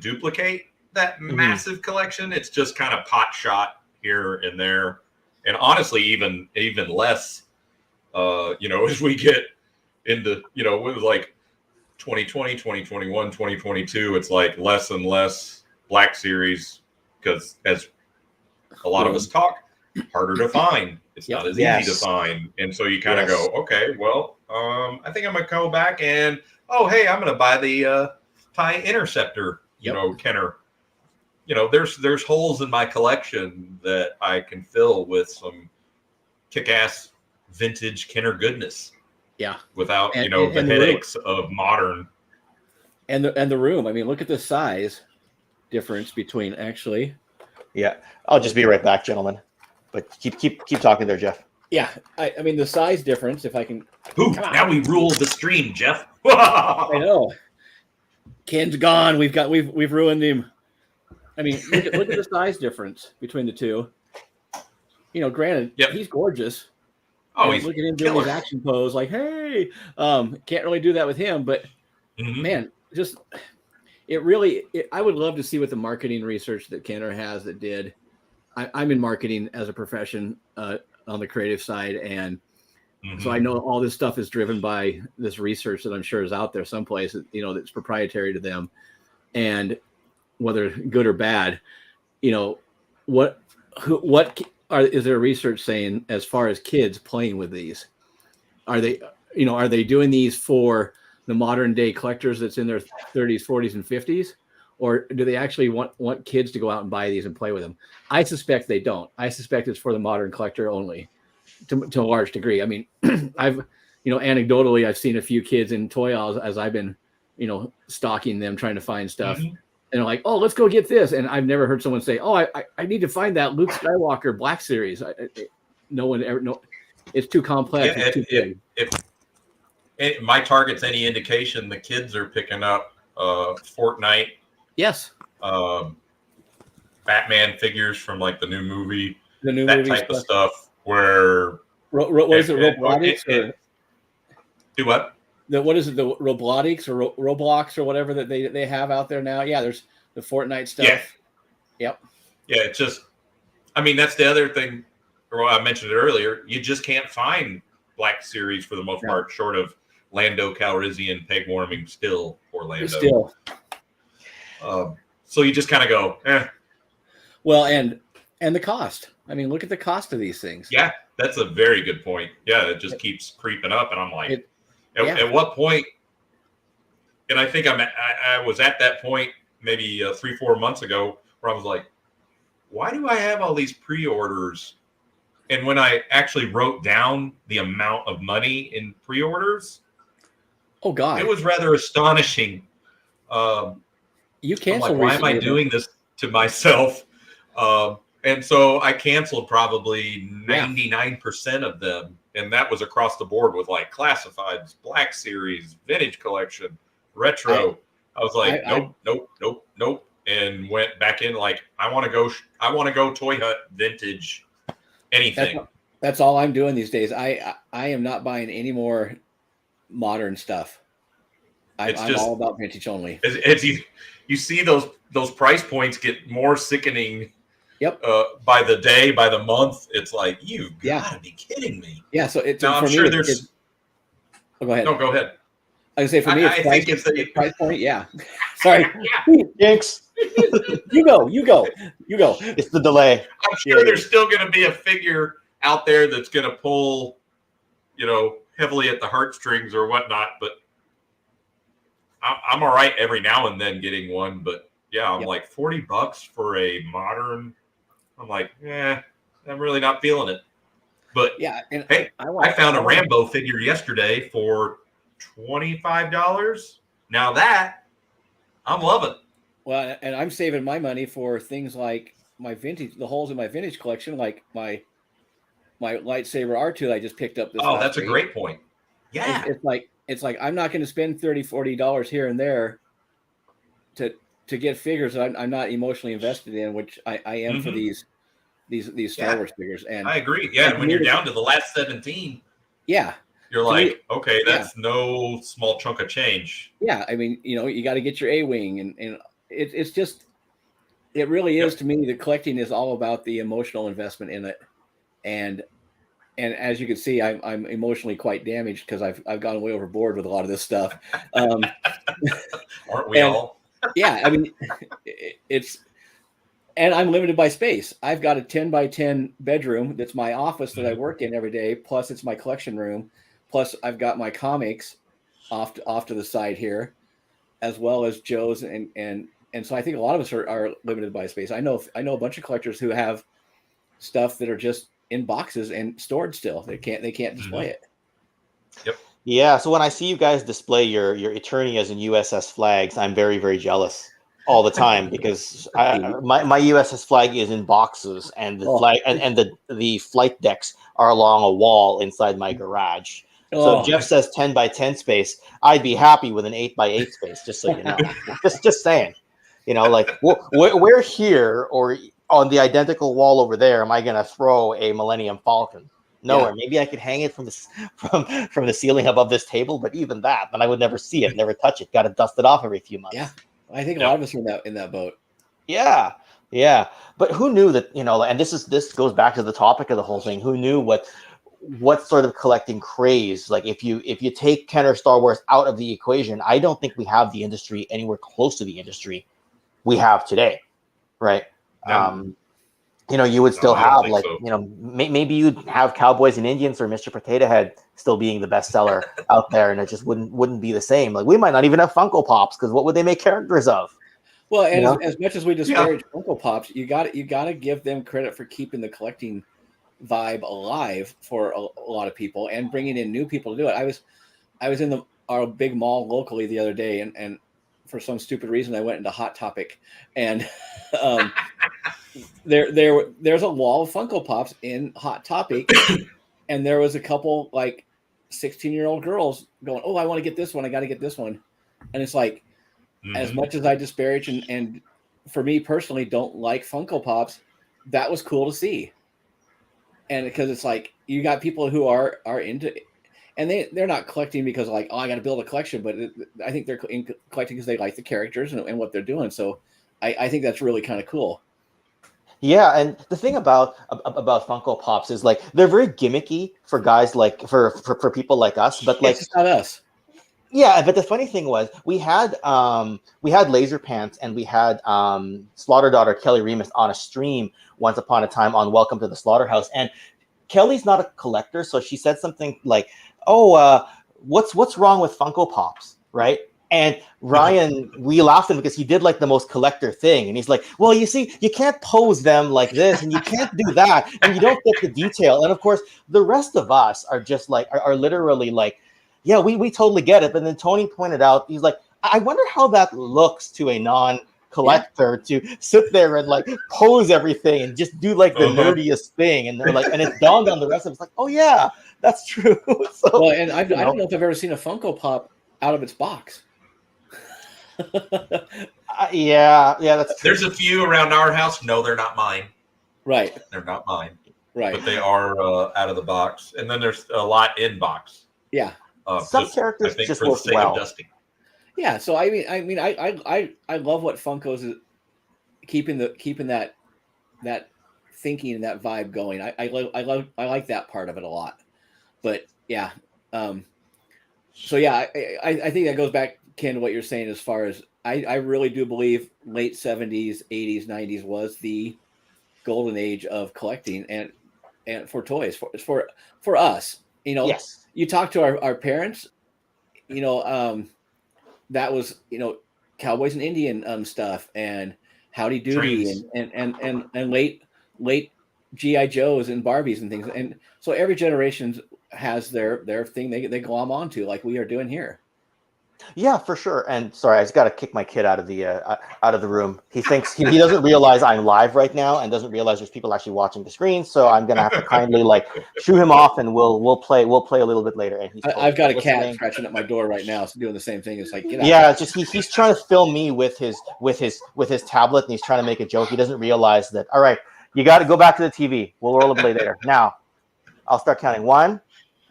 duplicate that massive collection. It's just kind of pot shot here and there. And honestly, even less, as we get into, with like 2020, 2021, 2022, it's like less and less Black Series because as a lot of us talk, harder to find. It's not as easy to find. And so you kind of go, okay, well, I think I'm going to go back and, hey, I'm going to buy the TIE Interceptor, Kenner. There's holes in my collection that I can fill with some kick-ass vintage Kenner goodness. Yeah. Without, the headaches of modern. And the room. I mean, look at the size difference between actually. Yeah. I'll just be right back, gentlemen. But keep talking there, Jeff. Yeah. I mean, the size difference, if I can. Ooh, now we rule the stream, Jeff. I know. Ken's gone. We've ruined him. I mean, look at the size difference between the two. Granted, he's gorgeous. Oh, he's look at him doing his action pose, like, hey, can't really do that with him, but man, just I would love to see what the marketing research that Kenner has that did. I'm in marketing as a profession on the creative side, and so I know all this stuff is driven by this research that I'm sure is out there someplace, that's proprietary to them, and whether good or bad, is there research saying as far as kids playing with these? Are they doing these for the modern day collectors that's in their 30s, 40s, and 50s? Or do they actually want kids to go out and buy these and play with them? I suspect they don't. I suspect it's for the modern collector only to a large degree. I mean, anecdotally, I've seen a few kids in toy aisles as I've been, stalking them, trying to find stuff. Mhm. And they're like, oh, let's go get this. And I've never heard someone say, oh, I need to find that Luke Skywalker Black Series. No one ever, no, it's too complex. Yeah, it's too big. If my target's any indication, the kids are picking up Fortnite. Yes. Batman figures from like the new movie. That type of stuff where what is it, robotics? Do what? What is it, the robotics or Roblox or whatever that they have out there now? Yeah, there's the Fortnite stuff. Yeah. Yep. Yeah, it's just, I mean, that's the other thing. Or I mentioned it earlier. You just can't find Black Series for the most part, short of Lando Calrissian peg warming still Orlando. Still. So you just kind of go, eh. Well, and the cost. I mean, look at the cost of these things. Yeah, that's a very good point. Yeah, it just keeps creeping up, and I'm like, at what point? And I think I was at that point maybe 3-4 months ago where I was like, why do I have all these pre-orders? And when I actually wrote down the amount of money in pre-orders, oh God, it was rather astonishing. You canceled. I'm like, why am I doing this to myself? And so I canceled probably 99% of them. And that was across the board with like classifieds, Black Series, vintage collection, retro. I was like, nope. And went back in like, I want to go toy hunt vintage anything. That's all I'm doing these days. I am not buying any more modern stuff. I'm all about vintage only. As you see those price points get more sickening. Yep. By the day, by the month, it's like, you gotta be kidding me. Yeah. So it's. Now, I'm sure there's. Go ahead. No, go ahead. I can say for me, I think it's the price point. Yeah. Sorry. Thanks. You go. It's the delay. I'm sure there's still going to be a figure out there that's going to pull, heavily at the heartstrings or whatnot. But I'm all right every now and then getting one. But yeah, I'm like $40 for a modern. I'm like, I'm really not feeling it. But yeah, and hey, I found a Rambo figure yesterday for $25. Now that I'm loving. Well, and I'm saving my money for things like the holes in my vintage collection, like my lightsaber R2 I just picked up this. Oh, that's a great point. Yeah, it's like I'm not going to spend $30-$40 here and there to get figures that I'm not emotionally invested in, which I am for these Star Wars figures. And I agree. Yeah, and when you're down to the last 17, you're like, okay, that's no small chunk of change. Yeah, I mean, you got to get your A-wing, and it's just, it really is to me. The collecting is all about the emotional investment in it, and as you can see, I'm emotionally quite damaged because I've gone way overboard with a lot of this stuff. Aren't we all? Yeah, I mean, and I'm limited by space. I've got a 10x10 bedroom that's my office that I work in every day. Plus, it's my collection room. Plus, I've got my comics off to the side here, as well as Joe's, and so I think a lot of us are limited by space. I know a bunch of collectors who have stuff that are just in boxes and stored still. They can't display it. Yep. Yeah. So when I see you guys display your Eternias and USS flags, I'm very, very jealous all the time because my USS flag is in boxes, and the flag and the flight decks are along a wall inside my garage. So if Jeff says 10x10 space, I'd be happy with an 8x8 space, just so you know. just saying, like where here or on the identical wall over there am I going to throw a Millennium Falcon? Nowhere. Maybe I could hang it from the ceiling above this table, but even that, then I would never see it, never touch it. Got to dust it off every few months. Yeah, I think a lot of us are in that boat. Yeah. But who knew that? And this goes back to the topic of the whole thing. Who knew what sort of collecting craze? Like if you take Kenner Star Wars out of the equation, I don't think we have the industry anywhere close to the industry we have today, right? you would still I don't have think like, so. maybe you'd have Cowboys and Indians or Mr. Potato Head still being the bestseller out there, and it just wouldn't be the same. Like we might not even have Funko Pops because what would they make characters of? Well, and You know? as much as we disparage Funko Pops, you got to give them credit for keeping the collecting vibe alive for a lot of people and bringing in new people to do it. I was in our big mall locally the other day, and for some stupid reason I went into Hot Topic, and there's a wall of Funko Pops in Hot Topic, and there was a couple like 16-year-old girls going, "Oh, I want to get this one. I got to get this one," and it's like, as much as I disparage and for me personally don't like Funko Pops, that was cool to see, and because it's like you got people who are into. And they're not collecting because like, oh, I got to build a collection, but I think they're collecting because they like the characters and what they're doing. So I think that's really kind of cool. Yeah, and the thing about Funko Pops is like they're very gimmicky for guys like for people like us, but like it's not us. Yeah, but the funny thing was we had Laser Pants and we had Slaughter Daughter Kelly Remus on a stream once upon a time on Welcome to the Slaughterhouse, and Kelly's not a collector, so she said something like, "Oh, what's wrong with Funko Pops?" Right? And Ryan, we laughed at him because he did like the most collector thing, and he's like, "Well, you see, you can't pose them like this, and you can't do that, and you don't get the detail." And of course, the rest of us are just like are literally like, "Yeah, we totally get it." But then Tony pointed out, he's like, "I wonder how that looks to a non-collector to sit there and like pose everything and just do like the nerdiest thing." And they're like, and it dawned on the rest of us like, "Oh yeah, that's true." So, well, and I don't know if I've ever seen a Funko Pop out of its box. yeah, that's true. There's a few around our house. No, they're not mine. Right. They're not mine. Right. But they are out of the box. And then there's a lot in box. Yeah. Some characters just work well. Yeah. So I mean, I love what Funko's is keeping that thinking and that vibe going. I like that part of it a lot. But yeah. So yeah, I think that goes back, Ken, to what you're saying as far as I really do believe late 70s, 80s, 90s was the golden age of collecting and for toys for us. Yes. You talk to our parents, that was, Cowboys and Indian stuff and Howdy Doody and late G.I. Joes and Barbies and things. And so every generation has their thing they glom onto, like we are doing here. Yeah, for sure. And sorry, I just got to kick my kid out of the room. He thinks he doesn't realize I'm live right now and doesn't realize there's people actually watching the screen. So I'm gonna have to kindly like shoo him off, and we'll play a little bit later. And I've got a cat scratching at my door right now, so doing the same thing. It's like, get out. Yeah, it's just he's trying to film me with his tablet, and he's trying to make a joke. He doesn't realize that. All right, you got to go back to the TV. We'll roll a play later. Now, I'll start counting. 1.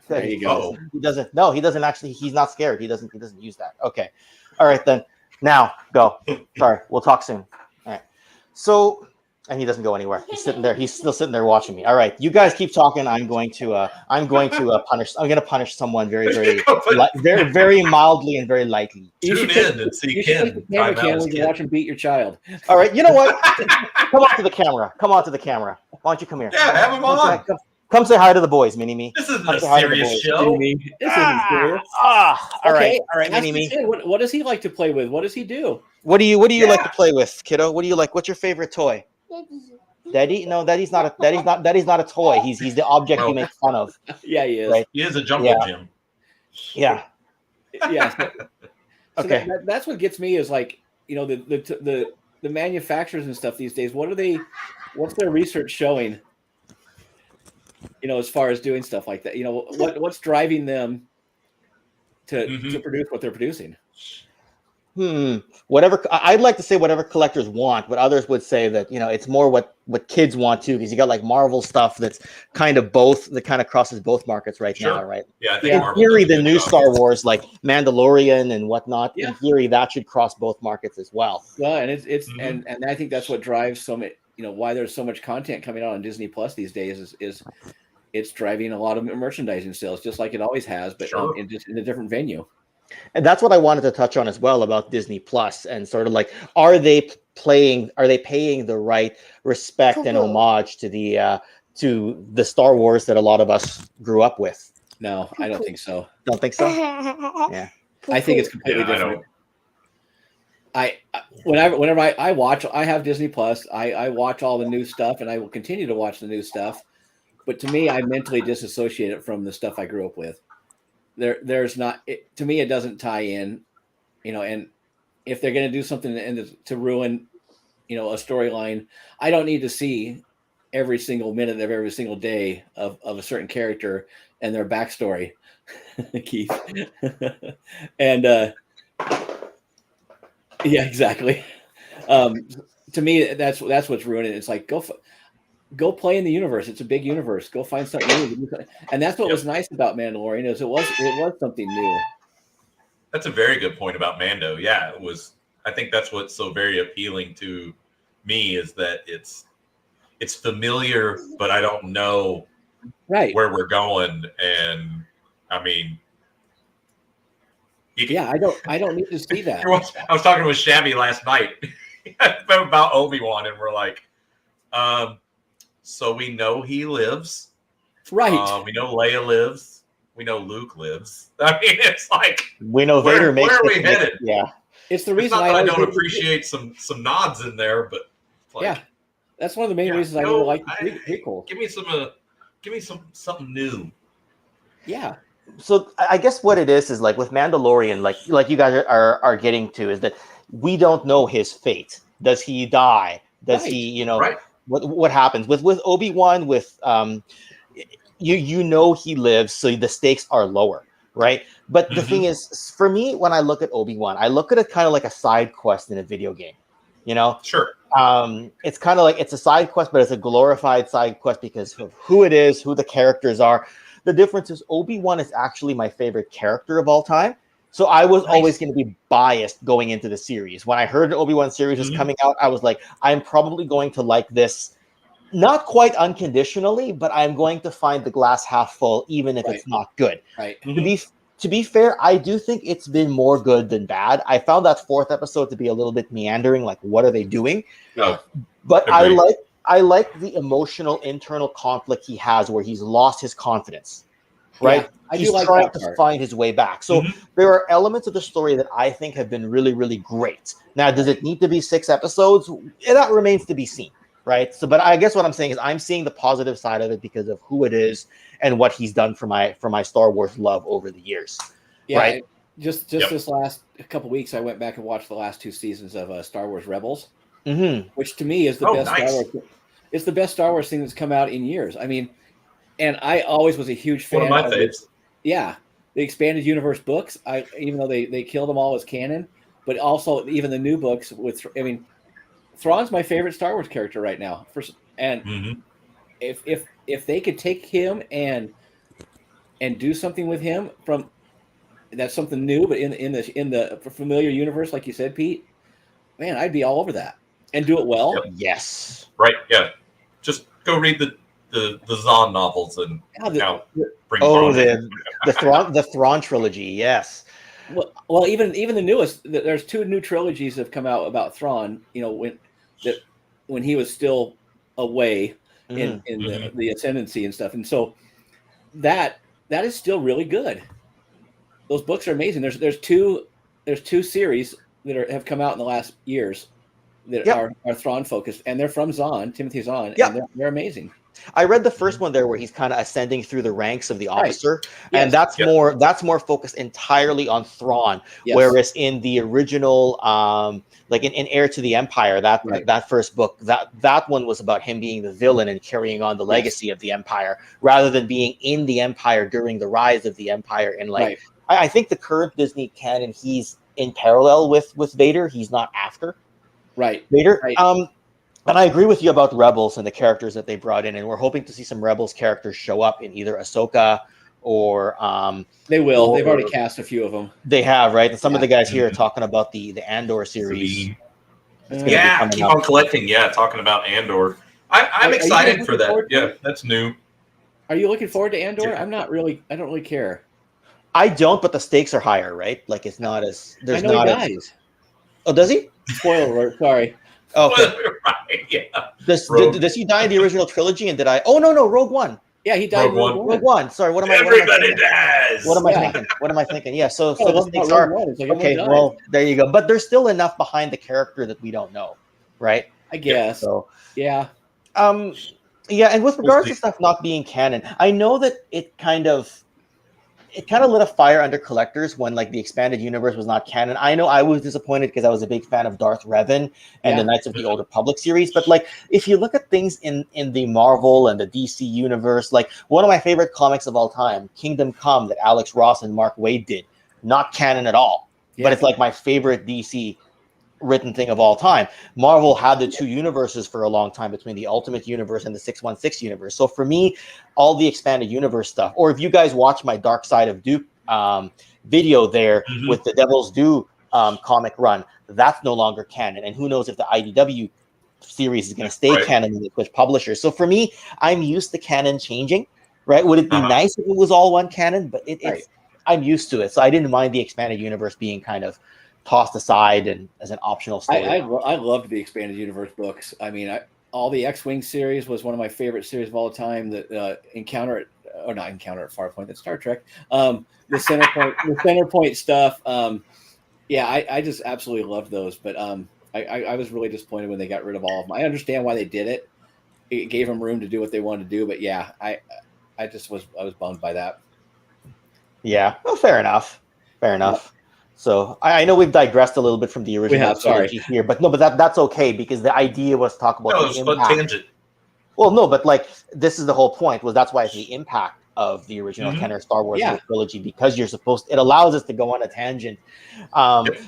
There you go. He doesn't. No, he doesn't actually. He's not scared. He doesn't use that. Okay. All right then. Now go. Sorry. We'll talk soon. All right. So, and he doesn't go anywhere. He's sitting there. He's still sitting there watching me. All right. You guys keep talking. I'm going to punish someone very, very mildly and very lightly. Tune in and see Ken. You're watching Beat Your Child. All right. You know what? Come on to the camera. Why don't you come here? Yeah, have him on. Come say hi to the boys, Mini-Me. This isn't a serious show. This isn't serious. All right, Mini-Me. What does he like to play with? What does he do? What do you like to play with, kiddo? What do you like? What's your favorite toy? Daddy? No, Daddy's not a toy. He's the object you make fun of. Yeah, he is. Right? He is a jungle gym. Yeah. Yeah. So okay. That's what gets me is like, the manufacturers and stuff these days. What's their research showing? As far as doing stuff like that, what's driving them to produce what they're producing? Whatever. I'd like to say whatever collectors want, but others would say that it's more what kids want too, because you got like Marvel stuff that's kind of both, that kind of crosses both markets now, right? Yeah, I think in theory, the new Star Wars, like Mandalorian and whatnot, in theory that should cross both markets as well. Well, and it's and I think that's what drives so many. Why there's so much content coming out on Disney Plus these days is it's driving a lot of merchandising sales, just like it always has, but just in a different venue. And that's what I wanted to touch on as well about Disney Plus and sort of like, are they paying the right respect and homage to the Star Wars that a lot of us grew up with? No, I don't think so. Don't think so? Yeah. I think it's completely different. Whenever I watch, I have Disney Plus. I watch all the new stuff, and I will continue to watch the new stuff. But to me, I mentally disassociate it from the stuff I grew up with. There's not to me, it doesn't tie in, And if they're going to do something to ruin, a storyline, I don't need to see every single minute of every single day of a certain character and their backstory, Keith. And yeah, exactly. To me, that's what's ruining it. It's like go play in the universe. It's a big universe. Go find something new. And that's what was nice about Mandalorian is it was something new. That's a very good point about Mando. Yeah, it was. I think that's what's so very appealing to me is that it's familiar, but I don't know where we're going. And I mean, I don't need to see that. I was talking with Shabby last night about Obi-Wan, and we're like, so we know he lives. Right. We know Leia lives. We know Luke lives. I mean, it's like we know Vader makes. Where are we headed? Yeah. It's the reason I don't appreciate some nods in there, but that's one of the main reasons I really like the prequel. Give me something new. Yeah. So I guess what it is like with Mandalorian, like you guys are getting to, is that we don't know his fate. Does he die? Does he, what happens with Obi-Wan? With he lives, so the stakes are lower, right? But the thing is, for me, when I look at Obi-Wan, I look at it kind of like a side quest in a video game. Sure. It's kind of like it's a side quest, but it's a glorified side quest because of who it is, who the characters are. The difference is Obi-Wan is actually my favorite character of all time. So I was always going to be biased going into the series. When I heard the Obi-Wan series was coming out, I was like, I'm probably going to like this, not quite unconditionally, but I'm going to find the glass half full, even if it's not good. Right. To be fair, I do think it's been more good than bad. I found that fourth episode to be a little bit meandering, like what are they doing? No, but I like the emotional internal conflict he has where he's lost his confidence, right? Yeah, he's trying to find his way back. So there are elements of the story that I think have been really, really great. Now, does it need to be 6 episodes? That remains to be seen, right? So, but I guess what I'm saying is I'm seeing the positive side of it because of who it is and what he's done for my Star Wars love over the years. Yeah, right? Just this last couple weeks, I went back and watched the last 2 seasons of Star Wars Rebels, which to me is the best Star Wars. It's the best Star Wars thing that's come out in years. I mean, and I always was a huge fan. One of my faves. Yeah, the expanded universe books. Even though they killed them all as canon, but also even the new books with. I mean, Thrawn's my favorite Star Wars character right now. If they could take him and do something with him from that's something new, but in the familiar universe, like you said, Pete, man, I'd be all over that and do it well. Yep. Yes. Right. Yeah. Just go read the Zahn novels and bring the Thrawn trilogy. Yes. Well, even the newest. There's 2 new trilogies that have come out about Thrawn. When he was still away in the ascendancy and stuff, and so that is still really good. Those books are amazing. There's two series that have come out in the last years that are Thrawn focused, and they're from Timothy Zahn. Yeah, and they're amazing. I read the first one there where he's kind of ascending through the ranks of the officer, and that's more focused entirely on Thrawn. Yes. Whereas in the original, like in Heir to the Empire, that first book, that one was about him being the villain and carrying on the legacy of the Empire, rather than being in the Empire during the rise of the Empire. And I think the current Disney canon, he's in parallel with Vader. He's not after Vader. Right. And I agree with you about Rebels and the characters that they brought in, and we're hoping to see some Rebels characters show up in either Ahsoka or they will. They've already cast a few of them. They have, right? And some of the guys here are talking about the Andor series. Keep on collecting. Yeah, talking about Andor. I'm excited for that. Yeah, that's new. Are you looking forward to Andor? I'm not really. I don't really care. I don't, but the stakes are higher, right? Like it's not as I there's know not he as. dies. Oh, does he? Spoiler alert. Sorry. Okay. Right, yeah. Does he die in the original trilogy? And did I? Oh no, Rogue One. Yeah, he died in Rogue Rogue Rogue One. One. Sorry, what am I Everybody thinking? dies. What am I Yeah. thinking? What am I thinking? Yeah, so Oh, the what stakes about are Rogue One? It's like everyone okay. dies. Well, there you go. But there's still enough behind the character that we don't know, right? I guess. So, Yeah. yeah, and with We'll regards see. to stuff not being canon, I know that it kind of lit a fire under collectors when like the expanded universe was not canon. I know I was disappointed because I was a big fan of Darth Revan and Yeah. the Knights of the Old Republic series. But like, if you look at things in the Marvel and the DC universe, like one of my favorite comics of all time, Kingdom Come, that Alex Ross and Mark Waid did, not canon at all. Yeah. But it's like my favorite DC written thing of all time. Marvel had the two universes for a long time between the Ultimate Universe and the 616 universe. So for me, all the expanded universe stuff, or if you guys watch my Dark Side of Duke video there with the Devil's Due comic run, that's no longer canon. And who knows if the IDW series is going to stay canon with which publishers. So for me, I'm used to canon changing, right? Would it be nice if it was all one canon? But it's I'm used to it. So I didn't mind the expanded universe being kind of tossed aside and as an optional story. I loved the expanded universe books. I mean, all the X-Wing series was one of my favorite series of all time. That not Encounter at Farpoint, that's Star Trek. The center point stuff. Yeah, I just absolutely loved those. But I was really disappointed when they got rid of all of them. I understand why they did it. It gave them room to do what they wanted to do. But yeah, I was bummed by that. Yeah, well, fair enough. So I know we've digressed a little bit from the original trilogy here, but that's okay because the idea was talk about the impact. Tangent. Well, no, but like this is the whole point. That's why it's the impact of the original canon Star Wars trilogy, because it allows us to go on a tangent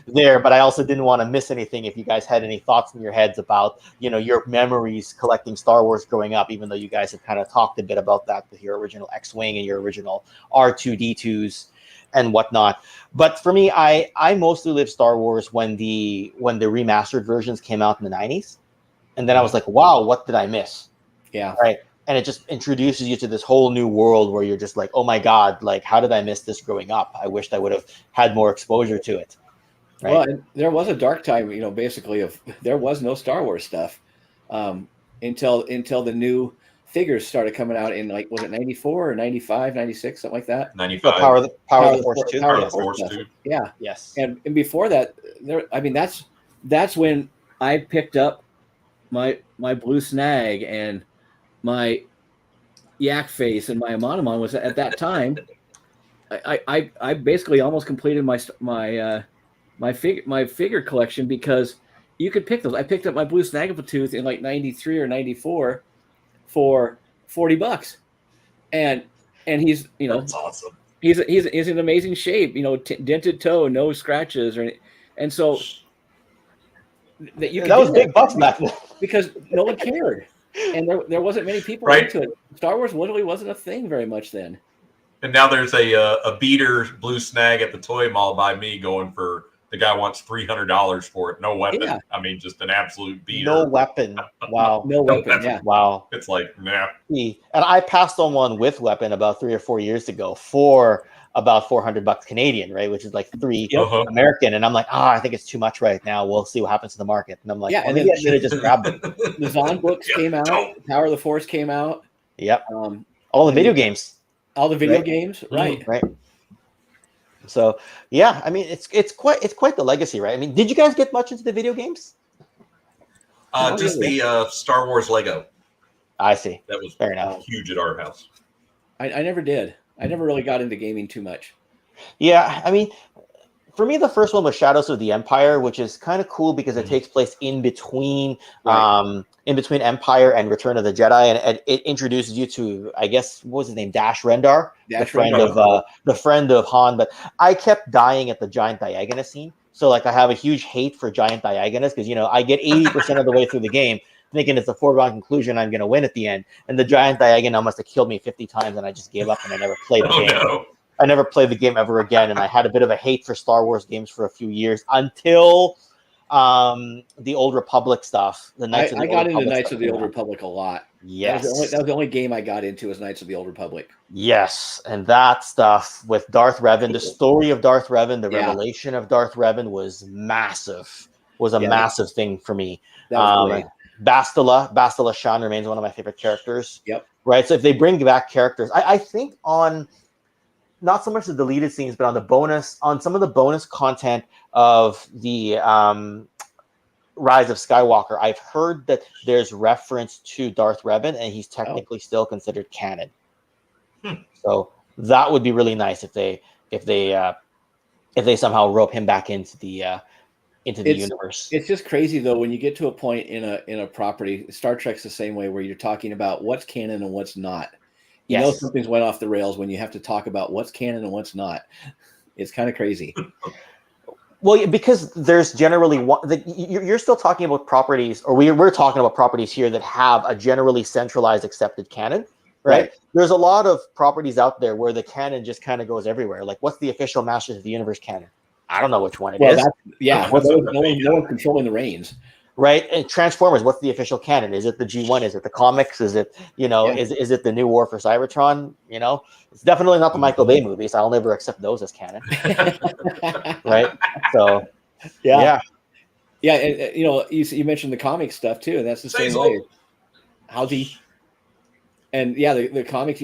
there. But I also didn't want to miss anything. If you guys had any thoughts in your heads about your memories collecting Star Wars growing up, even though you guys have kind of talked a bit about that with your original X-Wing and your original R2D2s and whatnot. But for me, I mostly lived Star Wars when the remastered versions came out in the 90s. And then I was like, wow, what did I miss? Yeah. Right. And it just introduces you to this whole new world where you're just like, oh my God, like, how did I miss this growing up? I wished I would have had more exposure to it. Right. Well, and there was a dark time, basically there was no Star Wars stuff until the new figures started coming out in, like, was it 94 or 95, 96, something like that? 95. Power of the Force 2. Power of the Force 2. Yeah. Yes. And before that, that's when I picked up my blue snag and my yak face and my Amonamon. Was at that time. I basically almost completed my figure collection because you could pick those. I picked up my blue Snaggletooth in like 93 or 94 for $40, and he's that's awesome. He's in amazing shape. Dented toe, no scratches, and so that was big bucks back then because no one cared, and there wasn't many people into it. Star Wars literally wasn't a thing very much then. And now there's a beater blue snag at the toy mall by me going for. The guy wants $300 for it. No weapon. Yeah. I mean, just an absolute beater. No weapon. Wow. No weapon. Yeah. Wow. It's like, nah. And I passed on one with weapon about 3 or 4 years ago for about $400 Canadian, right? Which is like $3 American. And I'm like, I think it's too much right now. We'll see what happens to the market. And I'm like, and maybe I should have just grabbed them. The Zahn books came out. Power of the Force came out. Yep. All the video games. All the video games. Right. Right. So yeah, I mean it's quite the legacy, right? I mean, did you guys get much into the video games? Just the Star Wars Lego. I see. That was fair enough. Huge at our house. I never did. I never really got into gaming too much. Yeah, I mean, for me, the first one was Shadows of the Empire, which is kind of cool because it takes place in between Empire and Return of the Jedi, and it introduces you to, I guess, what was his name, Dash Rendar, the friend of Han. But I kept dying at the Giant Diagonus scene, so like I have a huge hate for Giant Diagonus because I get 80% of the way through the game thinking it's a foregone conclusion I'm going to win at the end, and the Giant Diagonus must have killed me 50 times, and I just gave up and I never played the game. No. I never played the game ever again, and I had a bit of a hate for Star Wars games for a few years until the Old Republic stuff. The Knights of the I Old got into Republic Knights stuff of the came Old out. Republic a lot. Yes. That was the only game I got into was Knights of the Old Republic. Yes, and that stuff with Darth Revan, the story of Darth Revan, the revelation of Darth Revan was massive. Was a massive thing for me. That was great. Bastila Shan remains one of my favorite characters. Yep. Right. So if they bring back characters, I think on not so much the deleted scenes, but on some of the bonus content of the Rise of Skywalker, I've heard that there's reference to Darth Revan, and he's technically still considered canon. So that would be really nice if they somehow rope him back into the universe. It's just crazy though when you get to a point in a property. Star Trek's the same way, where you're talking about what's canon and what's not. You know something's went off the rails when you have to talk about what's canon and what's not. It's kind of crazy. Well, because there's generally you're still talking about properties, or we're talking about properties here that have a generally centralized accepted canon, right? There's a lot of properties out there where the canon just kind of goes everywhere. Like, what's the official Masters of the Universe canon? I don't know which one it is. No one's controlling the reins. Right. And Transformers, what's the official canon? Is it the G1? Is it the comics? Is it, is it the new War for Cybertron? It's definitely not the Michael Bay movies. I'll never accept those as canon. Right. So, yeah. And you mentioned the comic stuff too, and that's the same way. Howdy. And the comics,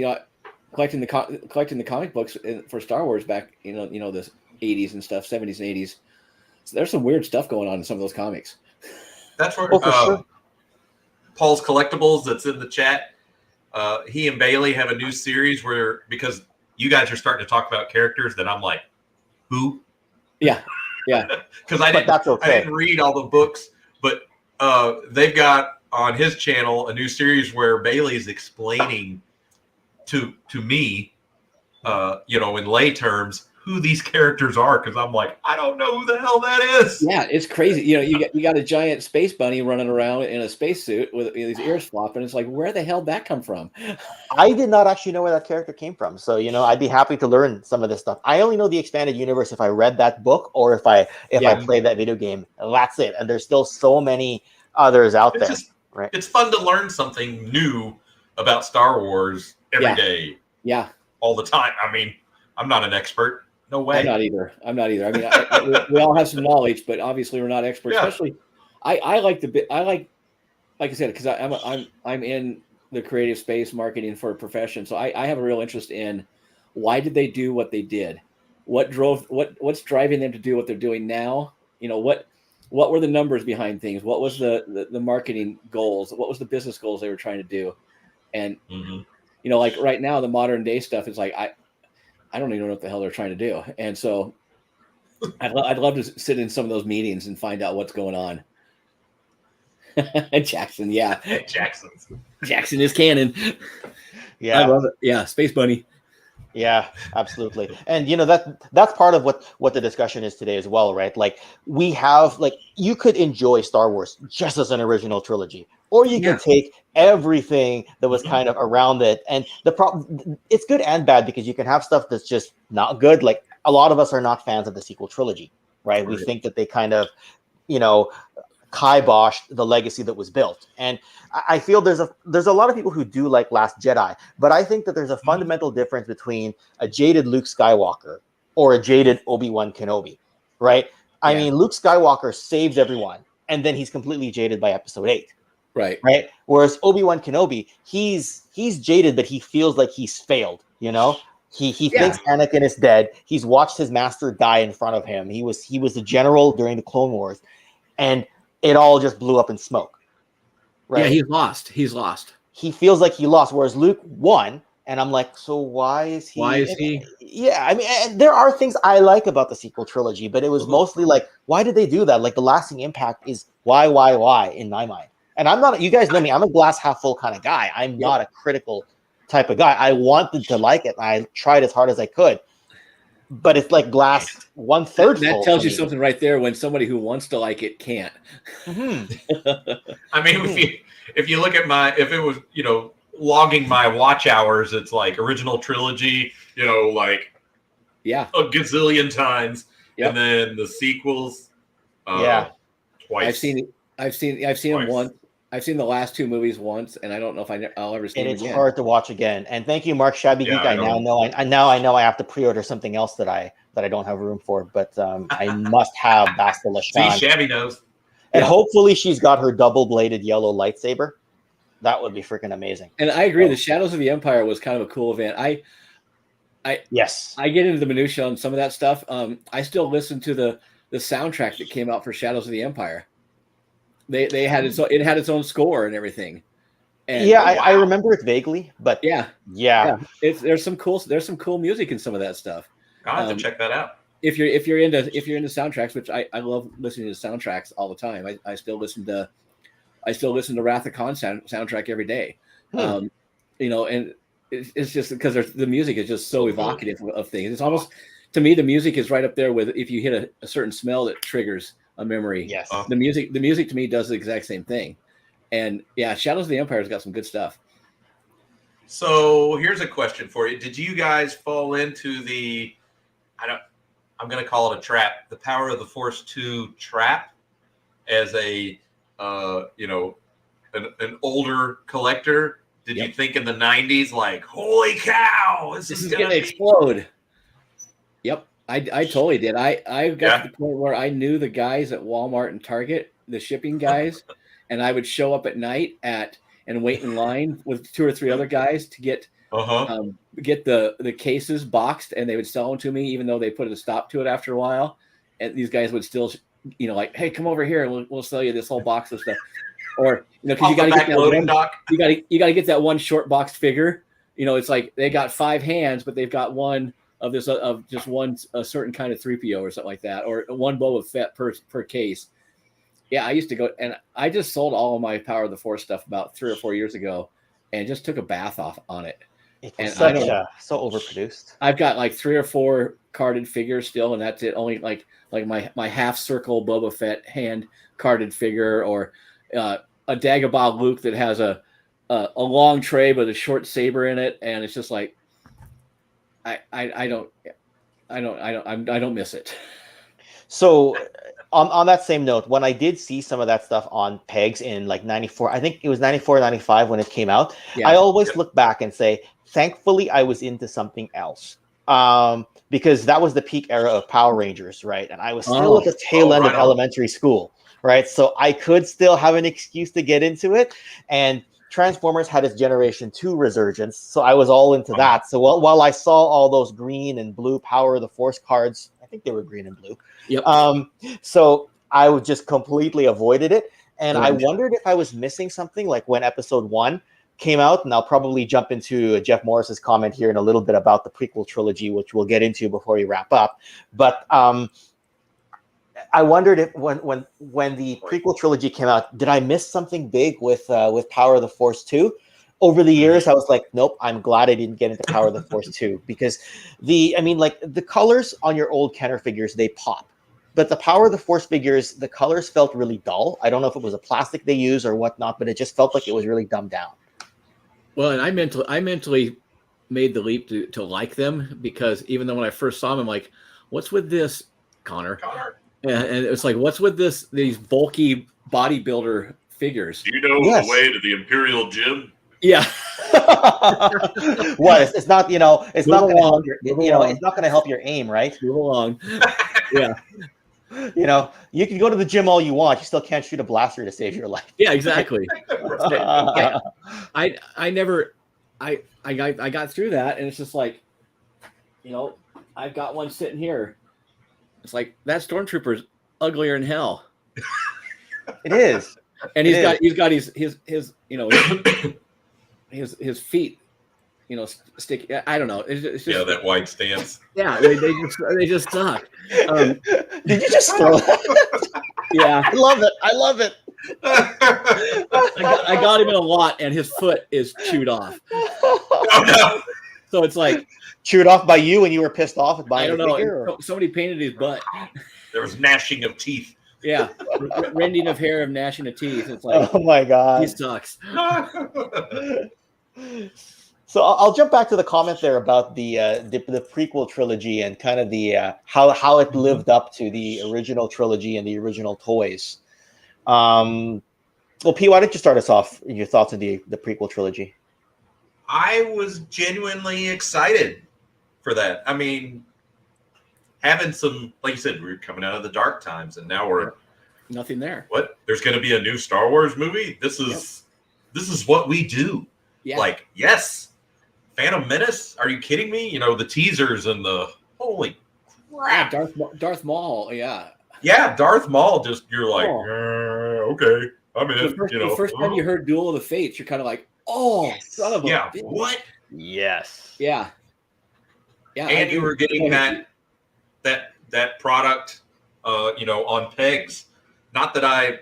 collecting the comic books for Star Wars back, the 80s and stuff, 70s and 80s. So there's some weird stuff going on in some of those comics. That's where sure. Paul's Collectibles that's in the chat. He and Bailey have a new series where, because you guys are starting to talk about characters that I'm like, who? Yeah. Because I didn't read all the books, but they've got on his channel a new series where Bailey's explaining to me, in lay terms, who these characters are, because I'm like, I don't know who the hell that is. Yeah, it's crazy. You got a giant space bunny running around in a spacesuit with these ears flopping. It's like, where the hell did that come from? I did not actually know where that character came from. So, I'd be happy to learn some of this stuff. I only know the expanded universe if I read that book or if I played that video game. And that's it. And there's still so many others out there. Right? It's fun to learn something new about Star Wars every day. Yeah. All the time. I mean, I'm not an expert. No way. I'm not either. I mean, we all have some knowledge, but obviously we're not experts. Yeah. Especially, I like I said, because I'm in the creative space, marketing for a profession. So I have a real interest in why did they do what they did, what's driving them to do what they're doing now. What were the numbers behind things? What was the marketing goals? What was the business goals they were trying to do? And like right now, the modern day stuff is like I don't even know what the hell they're trying to do. And so I'd love to sit in some of those meetings and find out what's going on. Jackson. Yeah. Jackson is canon. Yeah. I love it. Yeah. Space Bunny. Yeah, absolutely. And that's part of what the discussion is today as well, right? Like you could enjoy Star Wars just as an original trilogy, or you can take everything that was kind of around it. And the problem, it's good and bad, because you can have stuff that's just not good. Like, a lot of us are not fans of the sequel trilogy, right? We think that they kind of, kiboshed the legacy that was built. And I feel there's a lot of people who do like Last Jedi, but I think that there's a fundamental difference between a jaded Luke Skywalker or a jaded Obi-Wan Kenobi, right? I mean, Luke Skywalker saves everyone, and then he's completely jaded by episode 8. Right. Whereas Obi-Wan Kenobi, he's jaded, but he feels like he's failed, He thinks Anakin is dead. He's watched his master die in front of him. He was the general during the Clone Wars, and it all just blew up in smoke. Right? Yeah, he's lost. He feels like he lost, whereas Luke won. And I'm like, so why is he? Yeah, I mean, and there are things I like about the sequel trilogy, but it was mostly like, why did they do that? Like, the lasting impact is why in my mind. And I'm not, you guys know me, I'm a glass half full kind of guy. I'm not a critical type of guy. I wanted to like it, and I tried as hard as I could. But it's like glass 1/3 full. That tells you something right there, when somebody who wants to like it can't. I mean, if you look at if it was, logging my watch hours, it's like original trilogy, like a gazillion times. And then the sequels, Twice. I've seen them once. I've seen the last two movies once, and I don't know if I'll ever see and them it's again. hard to watch again. And thank you, Mark Shabby Geek. I now know I have to pre-order something else that I don't have room for, but I must have Basta See, Shabby knows. And hopefully she's got her double-bladed yellow lightsaber. That would be freaking amazing. And I agree. The Shadows of the Empire was kind of a cool event. I get into the minutia on some of that stuff. I still listen to the soundtrack that came out for Shadows of the Empire. They had it had its own score and everything. And I remember it vaguely, but yeah. There's some cool music in some of that stuff. I'll have to check that out. If you're into soundtracks, which I love listening to soundtracks all the time. I still listen to Wrath of Khan soundtrack every day. And it's just because the music is just so evocative of things. It's almost, to me, the music is right up there with if you hit a certain smell that triggers a memory. Yes. The music to me does the exact same thing. And yeah, Shadows of the Empire's got some good stuff. So here's a question for you. Did you guys fall into I'm going to call it a trap, the Power of the Force 2 trap as an older collector? Did you think in the 90s, like, holy cow, this is going to explode? Yep. I totally did. I got to the point where I knew the guys at Walmart and Target, the shipping guys, and I would show up at night and wait in line with 2 or 3 other guys to get the cases boxed, and they would sell them to me, even though they put a stop to it after a while. And these guys would still, like, hey, come over here, and we'll sell you this whole box of stuff. Or because you got to get that one, you got to get that one short boxed figure. It's like they got 5 hands, but they've got one of this of just one a certain kind of 3PO or something like that, or one Boba Fett per case. Yeah, I used to go, and I just sold all of my Power of the Force stuff about 3 or 4 years ago, and just took a bath off on it. It's so overproduced. I've got like 3 or 4 carded figures still, and that's it. Only like my half circle Boba Fett hand carded figure, or a Dagobah Luke that has a long tray with a short saber in it, and it's just like I don't miss it. So on that same note, when I did see some of that stuff on pegs in like 94, I think it was 94, 95 when it came out, I always look back and say, thankfully I was into something else. Because that was the peak era of Power Rangers, right? And I was still at the tail end of elementary school, right? So I could still have an excuse to get into it. And Transformers had its Generation 2 resurgence, so I was all into that. So while I saw all those green and blue Power of the Force cards, I think they were green and blue. Yep. So I would just completely avoided it. And I wondered if I was missing something, like when Episode 1 came out, and I'll probably jump into Jeff Morris's comment here in a little bit about the prequel trilogy, which we'll get into before we wrap up. But I wondered if when the prequel trilogy came out, did I miss something big with Power of the Force 2? Over the years, I was like, nope, I'm glad I didn't get into Power of the Force 2, because the colors on your old Kenner figures, they pop. But the Power of the Force figures, the colors felt really dull. I don't know if it was a plastic they use or whatnot, but it just felt like it was really dumbed down. Well, and I mentally made the leap to like them, because even though when I first saw them, I'm like, what's with this, Connor? And it was like, what's with these bulky bodybuilder figures? Do you know the way to the Imperial Gym? Yeah. What? It's not, it's not going to help your, it's not going to help your aim, right? Move along. Yeah. You can go to the gym all you want. You still can't shoot a blaster to save your life. Yeah, exactly. I got through that, and it's just like, I've got one sitting here. It's like, that Stormtrooper's uglier than hell. It is. And he's got his his feet, stick. I don't know. It's just, that wide stance. Yeah, they just suck. Did you just throw that? Yeah, I love it. I got him in a lot, and his foot is chewed off. Oh, no. So it's like, chewed off by you when you were pissed off at buying I don't know. figure, Somebody painted his butt. There was gnashing of teeth. Yeah, rending of hair, of gnashing of teeth. It's like, oh my god, he sucks. So I'll jump back to the comment there about the prequel trilogy and kind of the how it lived up to the original trilogy and the original toys. Well, P, why don't you start us off? Your thoughts on the prequel trilogy? I was genuinely excited for that. I mean, having some, like you said, we're coming out of the dark times, and now we're nothing there. What? There's going to be a new Star Wars movie? This is what we do. Yeah. Like, yes, Phantom Menace. Are you kidding me? You know, the teasers and the holy crap. Yeah, Darth Maul. Yeah. Yeah, Darth Maul. Just you're like, okay, I'm in. The first time you heard Duel of the Fates, you're kind of like, oh, son of a bitch. What? Yes. Yeah. Yeah. And you were getting that product, on pegs. Not that I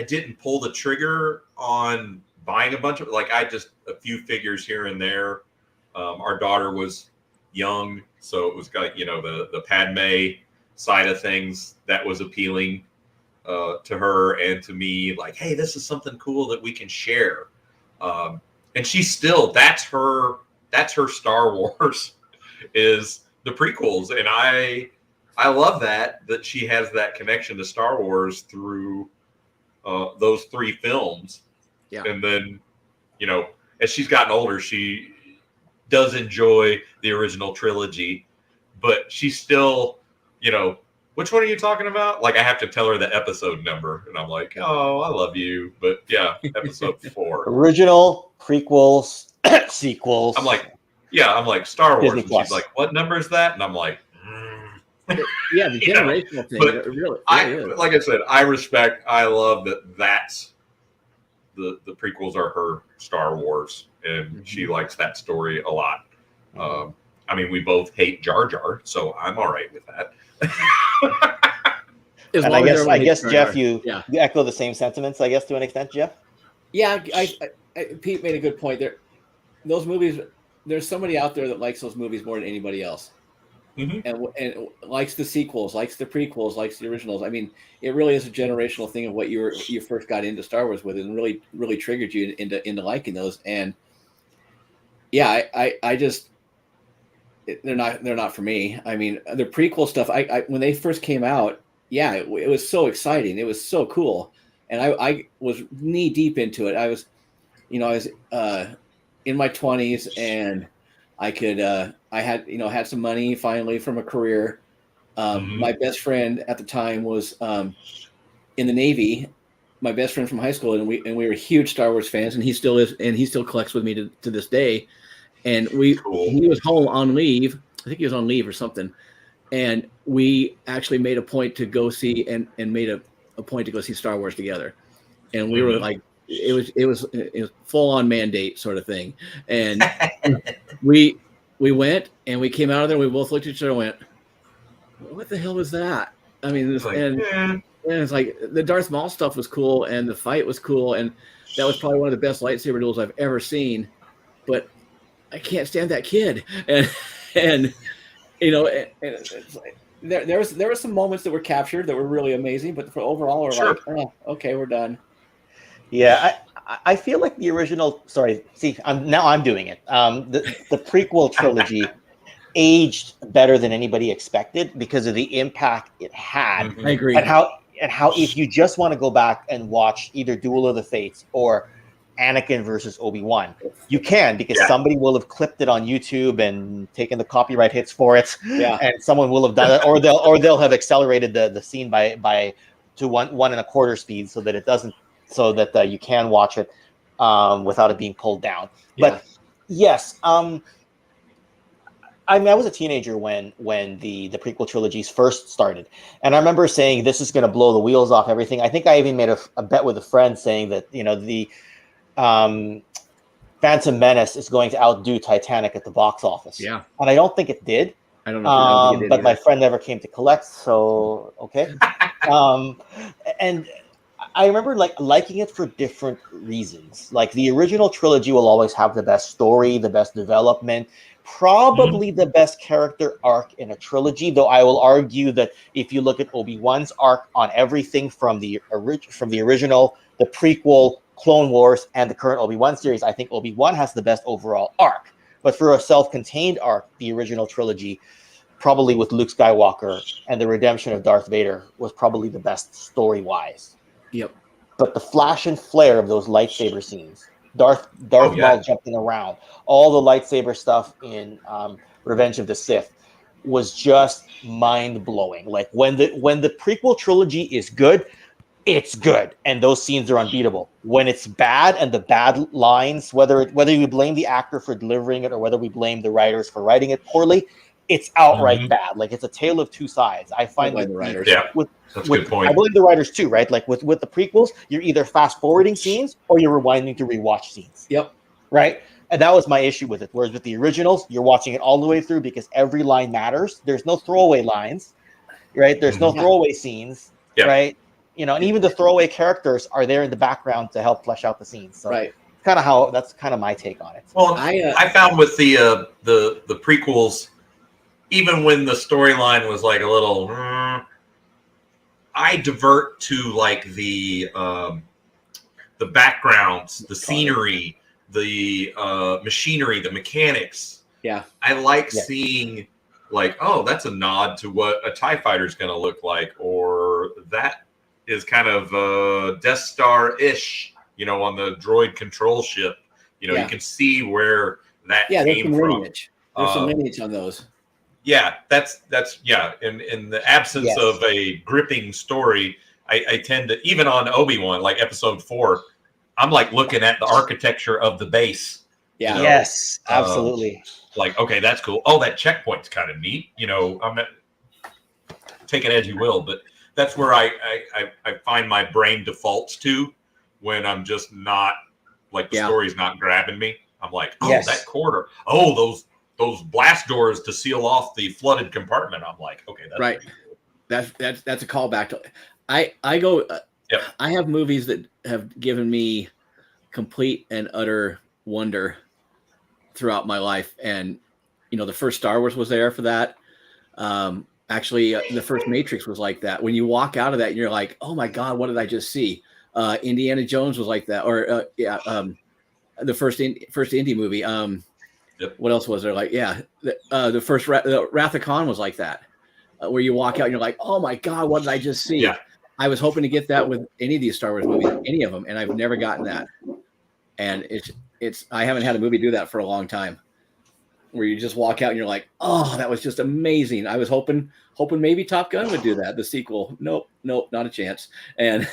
didn't pull the trigger on buying a bunch of, like, I just a few figures here and there. Our daughter was young, so it was got the Padme side of things that was appealing to her and to me. Like, hey, this is something cool that we can share. And she's still that's her Star Wars is the prequels, and I love that she has that connection to Star Wars through those 3 films. Yeah. And then, as she's gotten older, she does enjoy the original trilogy, but she's still, which one are you talking about? Like, I have to tell her the episode number, and I'm like, oh, I love you. But yeah, episode 4. Original, prequels, sequels. I'm like Star Wars. Disney And Plus. she's like, what number is that? And I'm like, yeah, the generational thing. But it really is. Like I said, I love that's the prequels are her Star Wars, and she likes that story a lot. I mean, we both hate Jar Jar, so I'm all right with that. And I guess Jeff, you echo the same sentiments, I guess, to an extent, Jeff. Yeah, Pete made a good point there. Those movies, there's somebody out there that likes those movies more than anybody else. Mm-hmm. And likes the sequels, likes the prequels, likes the originals. I mean, it really is a generational thing of what you first got into Star Wars with, and really triggered you into liking those. And yeah, I just they're not for me. I mean, the prequel stuff. I when they first came out, yeah, it was so exciting. It was so cool, and I was knee deep into it. I was in my 20s, and I could I had some money finally from a career. My best friend at the time was in the Navy. My best friend from high school, and we were huge Star Wars fans, and he still is, and he still collects with me to this day. And he was home on leave. I think he was on leave or something. And we actually made a point to go see and made a point to go see Star Wars together. And we were like, it was full on mandate sort of thing. And we went, and we came out of there. We both looked at each other and went, "What the hell was that?" I mean, and it's like the Darth Maul stuff was cool, and the fight was cool, and that was probably one of the best lightsaber duels I've ever seen. But I can't stand that kid, and it's like, there were some moments that were captured that were really amazing, but for overall, we're like, oh, okay, we're done. Yeah, I feel like the original. Sorry, see, I'm doing it. The prequel trilogy aged better than anybody expected because of the impact it had. I agree. And how if you just want to go back and watch either Duel of the Fates or Anakin versus Obi-Wan, you can, because somebody will have clipped it on YouTube and taken the copyright hits for it. Yeah. And someone will have done it, or they'll have accelerated the scene by to 1.25 speed so that it doesn't, so that you can watch it without it being pulled down. Yeah. But yes, I mean, I was a teenager when the prequel trilogies first started, and I remember saying this is going to blow the wheels off everything. I think I even made a bet with a friend saying that the Phantom Menace is going to outdo Titanic at the box office. Yeah, and I don't think it did. I don't know. But my friend never came to collect, so okay. And I remember liking it for different reasons. Like, the original trilogy will always have the best story, the best development, probably the best character arc in a trilogy. Though I will argue that if you look at Obi-Wan's arc on everything from the original, the prequel, Clone Wars, and the current Obi-Wan series, I think Obi-Wan has the best overall arc. But for a self-contained arc, the original trilogy probably with Luke Skywalker and the redemption of Darth Vader was probably the best story-wise. Yep. But the flash and flare of those lightsaber scenes, Darth Maul jumping around, all the lightsaber stuff in Revenge of the Sith was just mind-blowing. Like when the prequel trilogy is good, it's good, and those scenes are unbeatable. When it's bad and the bad lines, whether we blame the actor for delivering it or whether we blame the writers for writing it poorly, it's outright bad. Like it's a tale of two sides. I find the writers. That's a good point. I blame the writers too, right? Like with the prequels, you're either fast forwarding scenes or you're rewinding to rewatch scenes. Yep. Right. And that was my issue with it. Whereas with the originals, you're watching it all the way through because every line matters. There's no throwaway lines, right? There's no throwaway scenes, right? You know, and even the throwaway characters are there in the background to help flesh out the scenes. So that's kind of my take on it. Well, I found with the prequels, even when the storyline was like a little, I divert to like the backgrounds, the scenery, the machinery, the mechanics. Yeah, I like seeing like, oh, that's a nod to what a TIE fighter is going to look like, or that is kind of Death Star-ish, you know, on the droid control ship. You know, you can see where that came from. Lineage. There's some lineage on those. Yeah, that's In the absence of a gripping story, I tend to, even on Obi-Wan, like episode 4, I'm like looking at the architecture of the base. Yeah. You know? Yes, absolutely. Like, okay, that's cool. Oh, that checkpoint's kind of neat. You know, I'm not, take it as you will, but that's where I find my brain defaults to when I'm just not, like, the story's not grabbing me. I'm like, oh, that corridor. Oh, those blast doors to seal off the flooded compartment. I'm like, okay, that's right. Cool. That's a callback to. I go. I have movies that have given me complete and utter wonder throughout my life, and you know, the first Star Wars was there for that. Actually, the first Matrix was like that. When you walk out of that, and you're like, oh my God, what did I just see? Indiana Jones was like that, or the first indie movie. What else was there? Like, the first Wrath of Khan was like that, where you walk out and you're like, oh my God, what did I just see? Yeah. I was hoping to get that with any of these Star Wars movies, any of them, and I've never gotten that. And I haven't had a movie do that for a long time, where you just walk out and you're like, oh, that was just amazing. I was hoping maybe Top Gun would do that, the sequel. Nope, not a chance. And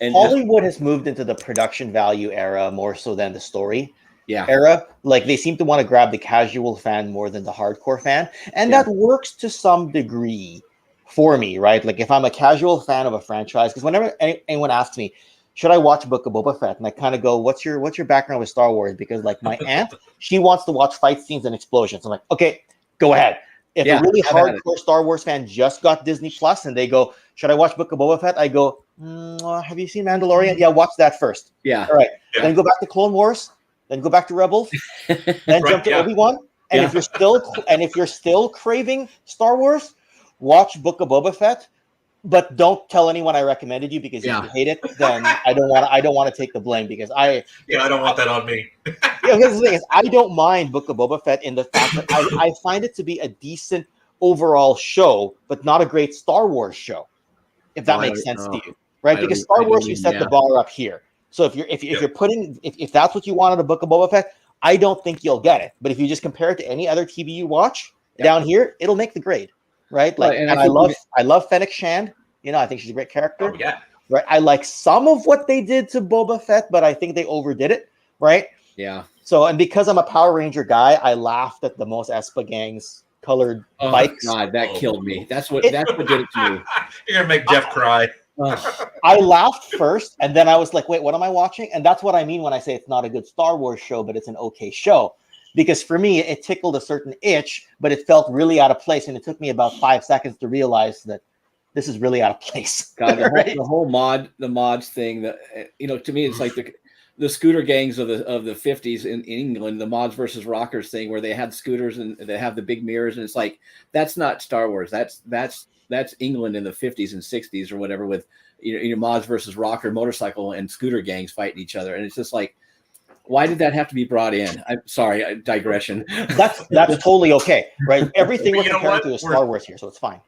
Hollywood has moved into the production value era more so than the story yeah. era. Like they seem to want to grab the casual fan more than the hardcore fan. And that works to some degree for me, right? Like if I'm a casual fan of a franchise, because whenever anyone asks me, should I watch Book of Boba Fett? And I kind of go, what's your background with Star Wars? Because like my aunt, she wants to watch fight scenes and explosions. I'm like, okay, go ahead. If a really hardcore Star Wars fan just got Disney Plus and they go, should I watch Book of Boba Fett? I go, have you seen Mandalorian? Yeah, watch that first. Yeah. All right. Yeah. Then go back to Clone Wars. Then go back to Rebels. Then jump to Obi-Wan. And if you're still craving Star Wars, watch Book of Boba Fett. But don't tell anyone I recommended you, because if you hate it, then I don't want to take the blame, because I don't want that on me. Because the thing is, I don't mind Book of Boba Fett in the fact that I find it to be a decent overall show, but not a great Star Wars show, if that makes sense to you, right? Because Star Wars, you set the bar up here. So if you're putting if that's what you want in a Book of Boba Fett, I don't think you'll get it. But if you just compare it to any other TV you watch down here, it'll make the grade. Right, like, and I love Fennec Shand. You know, I think she's a great character. Oh, yeah. Right. I like some of what they did to Boba Fett, but I think they overdid it. Right. Yeah. So, and because I'm a Power Ranger guy, I laughed at the Mos Espa Gang's colored bikes. God, that killed me. That's what did it to me. You're gonna make Jeff cry. I laughed first, and then I was like, wait, what am I watching? And that's what I mean when I say it's not a good Star Wars show, but it's an okay show. Because for me, it tickled a certain itch, but it felt really out of place. And it took me about 5 seconds to realize that this is really out of place. God, the whole mods thing, that, you know, to me, it's like the scooter gangs of the 50s in England, the mods versus rockers thing, where they had scooters and they have the big mirrors. And it's like, that's not Star Wars. That's England in the 50s and 60s or whatever, with, you know, mods versus rocker motorcycle and scooter gangs fighting each other. And it's just like, Why did that have to be brought in? I'm sorry, digression. That's totally okay, right? Everything we're You know comparing what? to is Star Wars here, so it's fine.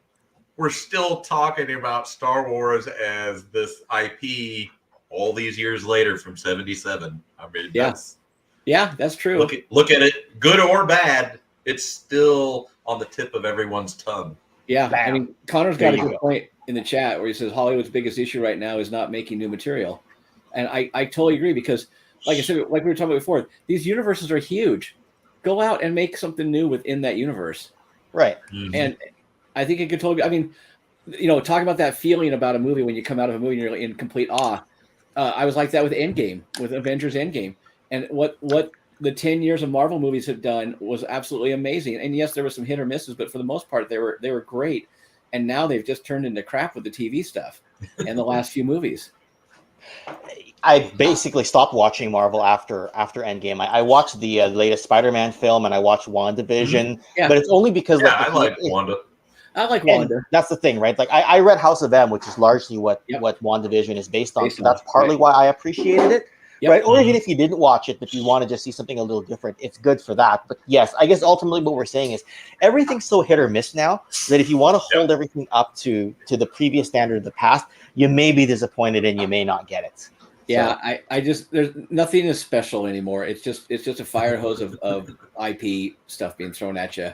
We're still talking about Star Wars as this IP all these years later from 77. I mean, that's true. Look at it, good or bad, it's still on the tip of everyone's tongue. Yeah, Bam. I mean, Connor's got a good point in the chat where he says Hollywood's biggest issue right now is not making new material. And I totally agree because, like I said, like we were talking about before, these universes are huge. Go out and make something new within that universe. Right. Mm-hmm. And I think it could totally, I mean, talk about that feeling about a movie when you come out of a movie and you're in complete awe. I was like that with Endgame, with Avengers Endgame. And what the 10 years of Marvel movies have done was absolutely amazing. And yes, there were some hit or misses, but for the most part, they were great. And now they've just turned into crap with the TV stuff and the last few movies. I basically stopped watching Marvel after Endgame. I watched the latest Spider-Man film and I watched WandaVision, but it's only because I like Wanda. I like Wanda. That's the thing, right? Like I read House of M, which is largely what WandaVision is based on. So that's partly why I appreciated it. Yep. Right. Or even if you didn't watch it, but you want to just see something a little different, it's good for that. But yes, I guess ultimately what we're saying is everything's so hit or miss now that if you want to hold everything up to the previous standard of the past, you may be disappointed and you may not get it. Yeah, so. I just there's nothing is special anymore. It's just a fire hose of IP stuff being thrown at you,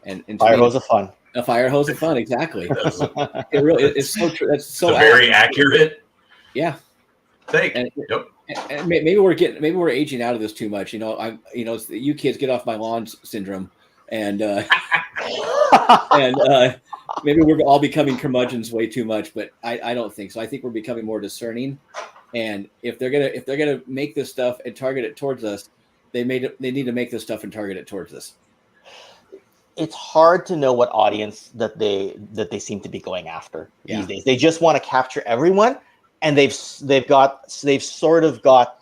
and fire hose of fun. A fire hose of fun, exactly. It's so true. That's so very accurate. Yeah. And maybe we're aging out of this too much. It's the you kids get off my lawn syndrome, and maybe we're all becoming curmudgeons way too much. But I don't think so. I think we're becoming more discerning. And if they're gonna make this stuff and target it towards us, they need to make this stuff and target it towards us. It's hard to know what audience that they seem to be going after these days. They just want to capture everyone, and they've sort of got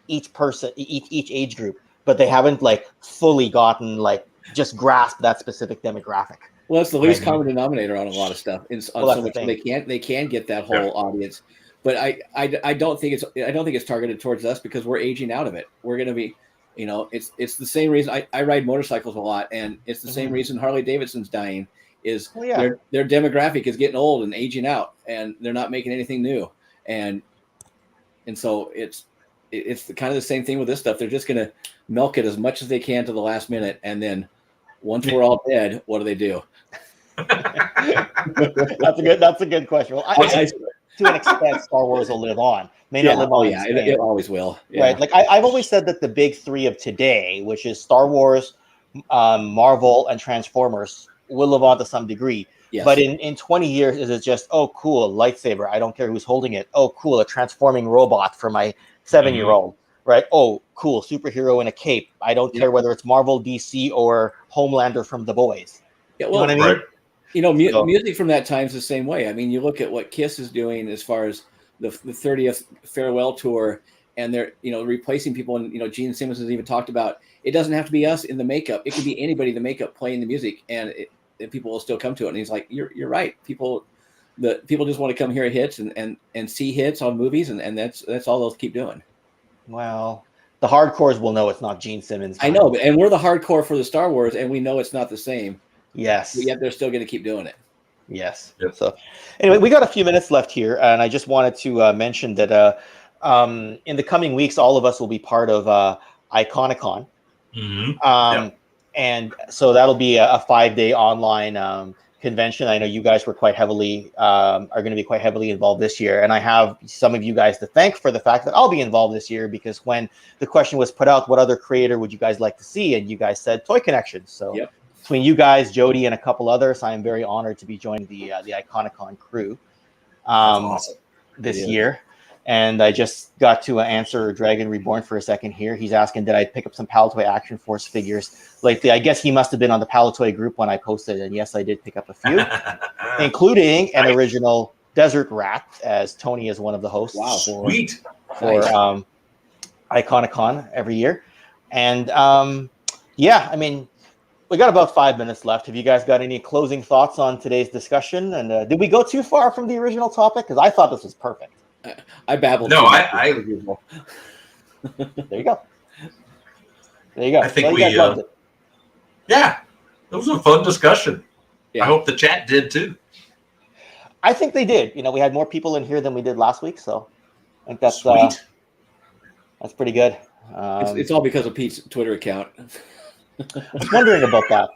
each person, each age group, but they haven't like fully gotten just grasped that specific demographic. Well, it's the least common denominator on a lot of stuff. They can get that whole audience. But I don't think it's targeted towards us because we're aging out of it. We're going to be, it's the same reason I ride motorcycles a lot, and it's the same reason Harley Davidson's dying is their demographic is getting old and aging out, and they're not making anything new, and so it's kind of the same thing with this stuff. They're just going to milk it as much as they can to the last minute, and then once we're all dead, what do? That's a good question. Well, to an extent, Star Wars will live on. May not live on. Yeah, it always will. Yeah. Right. Like I've always said that the big three of today, which is Star Wars, Marvel, and Transformers, will live on to some degree. Yes. But in 20 years, is it just, oh, cool, lightsaber. I don't care who's holding it. Oh, cool, a transforming robot for my 7-year-old. Right. Oh, cool, superhero in a cape. I don't care whether it's Marvel, DC, or Homelander from The Boys. Yeah, well, you know what I mean? Right. Music from that time is the same way. I mean, you look at what Kiss is doing as far as the 30th farewell tour, and they're replacing people. And Gene Simmons has even talked about it doesn't have to be us in the makeup; it could be anybody in the makeup playing the music, and people will still come to it. And he's like, "You're right. People just want to come hear hits and see hits on movies, and that's all they'll keep doing." Well, the hardcores will know it's not Gene Simmons. I know, and we're the hardcore for the Star Wars, and we know it's not the same. Yes. But yet they're still going to keep doing it. Yes. Yep. So anyway, we got a few minutes left here, and I just wanted to mention that in the coming weeks, all of us will be part of Iconicon. Mm-hmm. And so that'll be a 5-day online convention. I know you guys were quite heavily are going to be quite heavily involved this year, and I have some of you guys to thank for the fact that I'll be involved this year, because when the question was put out, what other creator would you guys like to see, and you guys said Toy Connections. So between you guys, Jody, and a couple others, I am very honored to be joining the Iconicon crew this year. And I just got to answer Dragon Reborn for a second here. He's asking, did I pick up some Palatoy Action Force figures lately? I guess he must have been on the Palatoy group when I posted, and yes, I did pick up a few, including an original Desert Rat, as Tony is one of the hosts. Wow, sweet. For Iconicon every year. And I mean, we got about 5 minutes left. Have you guys got any closing thoughts on today's discussion? And did we go too far from the original topic? Because I thought this was perfect. I babbled. No, There you go. There you go. I think well, you guys loved it. Yeah, it was a fun discussion. Yeah. I hope the chat did too. I think they did. We had more people in here than we did last week, so I think that's Sweet. that's pretty good. It's all because of Pete's Twitter account. I was wondering about that.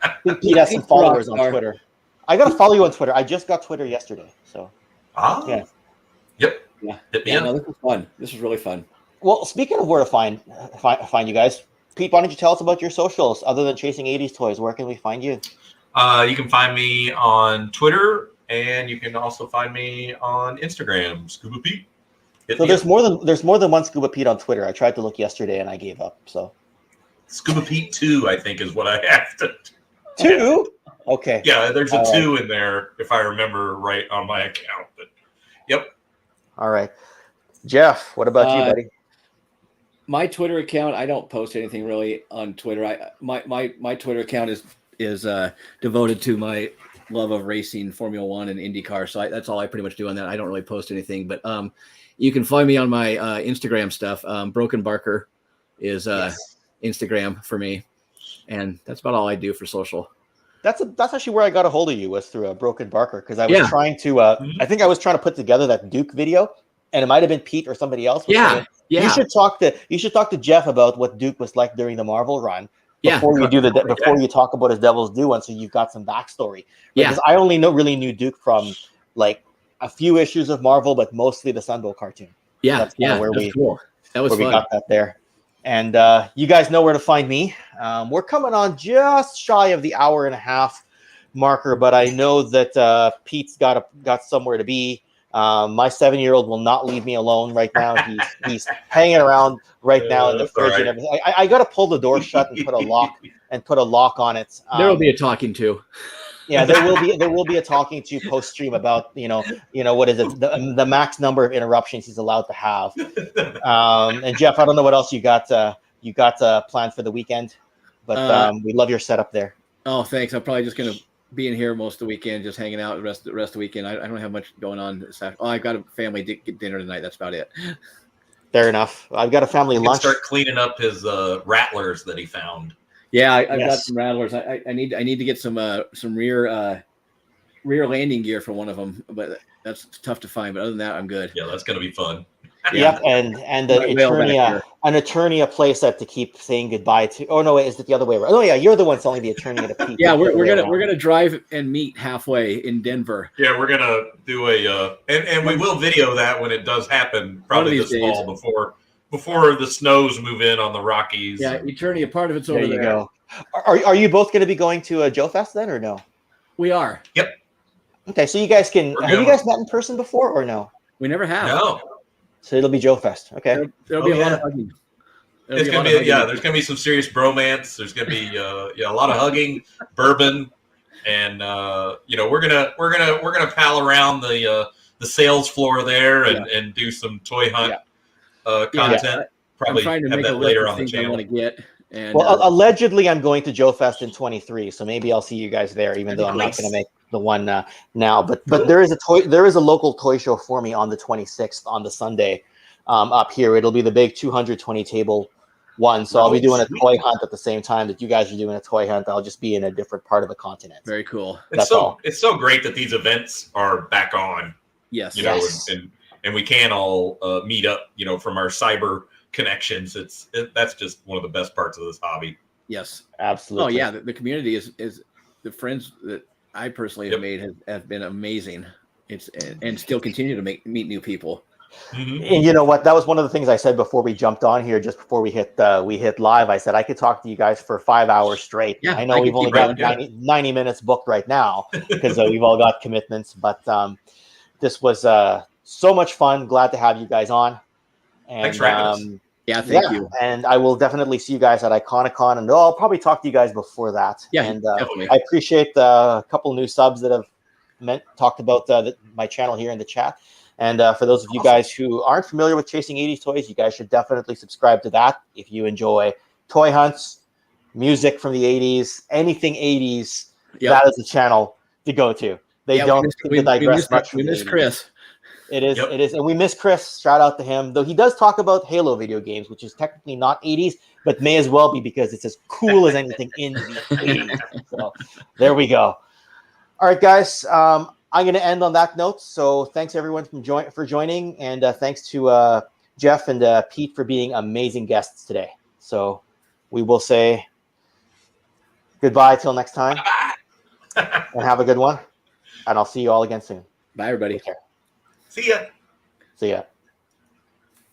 I think Pete has some followers on Twitter. I got to follow you on Twitter. I just got Twitter yesterday, so yeah. Yep. Yeah. Hit me up. No, this was fun. This was really fun. Well, speaking of where to find you guys, Pete, why don't you tell us about your socials other than Chasing 80s Toys? Where can we find you? You can find me on Twitter, and you can also find me on Instagram, Scuba Pete. So there's more than one Scuba Pete on Twitter. I tried to look yesterday and I gave up. So Scuba Pete 2, I think, is what I have to. 2? Okay. Yeah, there's a 2 in there if I remember right on my account. But yep. All right, Jeff. What about you, buddy? My Twitter account, I don't post anything really on Twitter. My Twitter account is devoted to my love of racing, Formula One, and IndyCar. So that's all I pretty much do on that. I don't really post anything, but you can find me on my Instagram stuff. Broken Barker is Instagram for me, and that's about all I do for social. That's actually where I got a hold of you, was through a Broken Barker, because I was trying to I think I was trying to put together that Duke video, and it might have been Pete or somebody else. Yeah. You should talk to Jeff about what Duke was like during the Marvel run before you talk about his Devil's Due one, so you've got some backstory. Because I only really knew Duke from like a few issues of Marvel, but mostly the Sunbow cartoon. That's where we got that there. And you guys know where to find me. We're coming on just shy of the hour and a half marker, but I know that Pete's got somewhere to be. My 7-year-old will not leave me alone right now. He's hanging around right now in the fridge and everything. I got to pull the door shut and put a lock on it. There will be a talking to. Yeah, there will be a talking to post stream about what is it, the max number of interruptions he's allowed to have. And Jeff, I don't know what else you got planned for the weekend, but we love your setup there. Oh, thanks. I'm probably just gonna be in here most of the weekend, just hanging out the rest of the weekend. I don't have much going on this afternoon. I've got a family dinner tonight. That's about it. Fair enough. I've got a family lunch. Start cleaning up his rattlers that he found. Yeah, I've got some rattlers. I need to get some rear landing gear for one of them, but that's tough to find. But other than that, I'm good. Yeah, that's gonna be fun. Yep, and an Eternia playset to keep saying goodbye to. Oh no, wait, is it the other way around? Oh yeah, you're the one selling the Eternia to Pete. Yeah, we're gonna drive and meet halfway in Denver. Yeah, we're gonna do and we will video that when it does happen, probably this fall before the snows move in on the Rockies. Yeah, Eternia, part of it's over there. There you go. Are you both going to be going to Joe Fest then, or no? We are. Yep. Okay, so you guys can. Have you guys met in person before, or no? We never have. No. So it'll be Joe Fest. Okay. There'll be a lot of hugging. There's gonna be some serious bromance. There's gonna be a lot of hugging, bourbon, and we're gonna pal around the sales floor there and do some toy hunt content. Probably I'm trying to have make that a later list on the of things I channel. want to get. And, allegedly, I'm going to Joe Fest in 23, so maybe I'll see you guys there, even though I'm not going to make the one now. But there is a local toy show for me on the 26th on the Sunday up here. It'll be the big 220 table one, so I'll be doing a toy hunt at the same time that you guys are doing a toy hunt. I'll just be in a different part of the continent. Very cool. It's so great that these events are back on. Yes. And we can all meet up, from our cyber connections. That's just one of the best parts of this hobby. Yes, absolutely. Oh yeah, the community is the friends that I personally have made have been amazing. And still continue to meet new people. Mm-hmm. And you know what? That was one of the things I said before we jumped on here, just before we hit live. I said I could talk to you guys for 5 hours straight. Yeah, I know we've only got 90 minutes booked right now because we've all got commitments. But this was so much fun. Glad to have you guys on. And, thanks for having us. Yeah, thank you. And I will definitely see you guys at Iconicon, and I'll probably talk to you guys before that. Yeah, and definitely. I appreciate a couple new subs that have talked about my channel here in the chat. And for those of you guys who aren't familiar with Chasing 80s Toys, you guys should definitely subscribe to that if you enjoy toy hunts, music from the 80s, anything 80s. That is the channel to go to. They don't digress much. We miss Chris. It is, and we miss Chris. Shout out to him, though he does talk about Halo video games, which is technically not 80s, but may as well be because it's as cool as anything in the 80s. So there we go. All right, guys. I'm going to end on that note. So thanks everyone for joining, and thanks to Jeff and Pete for being amazing guests today. So we will say goodbye till next time, and have a good one. And I'll see you all again soon. Bye, everybody. Take care. See ya. See ya.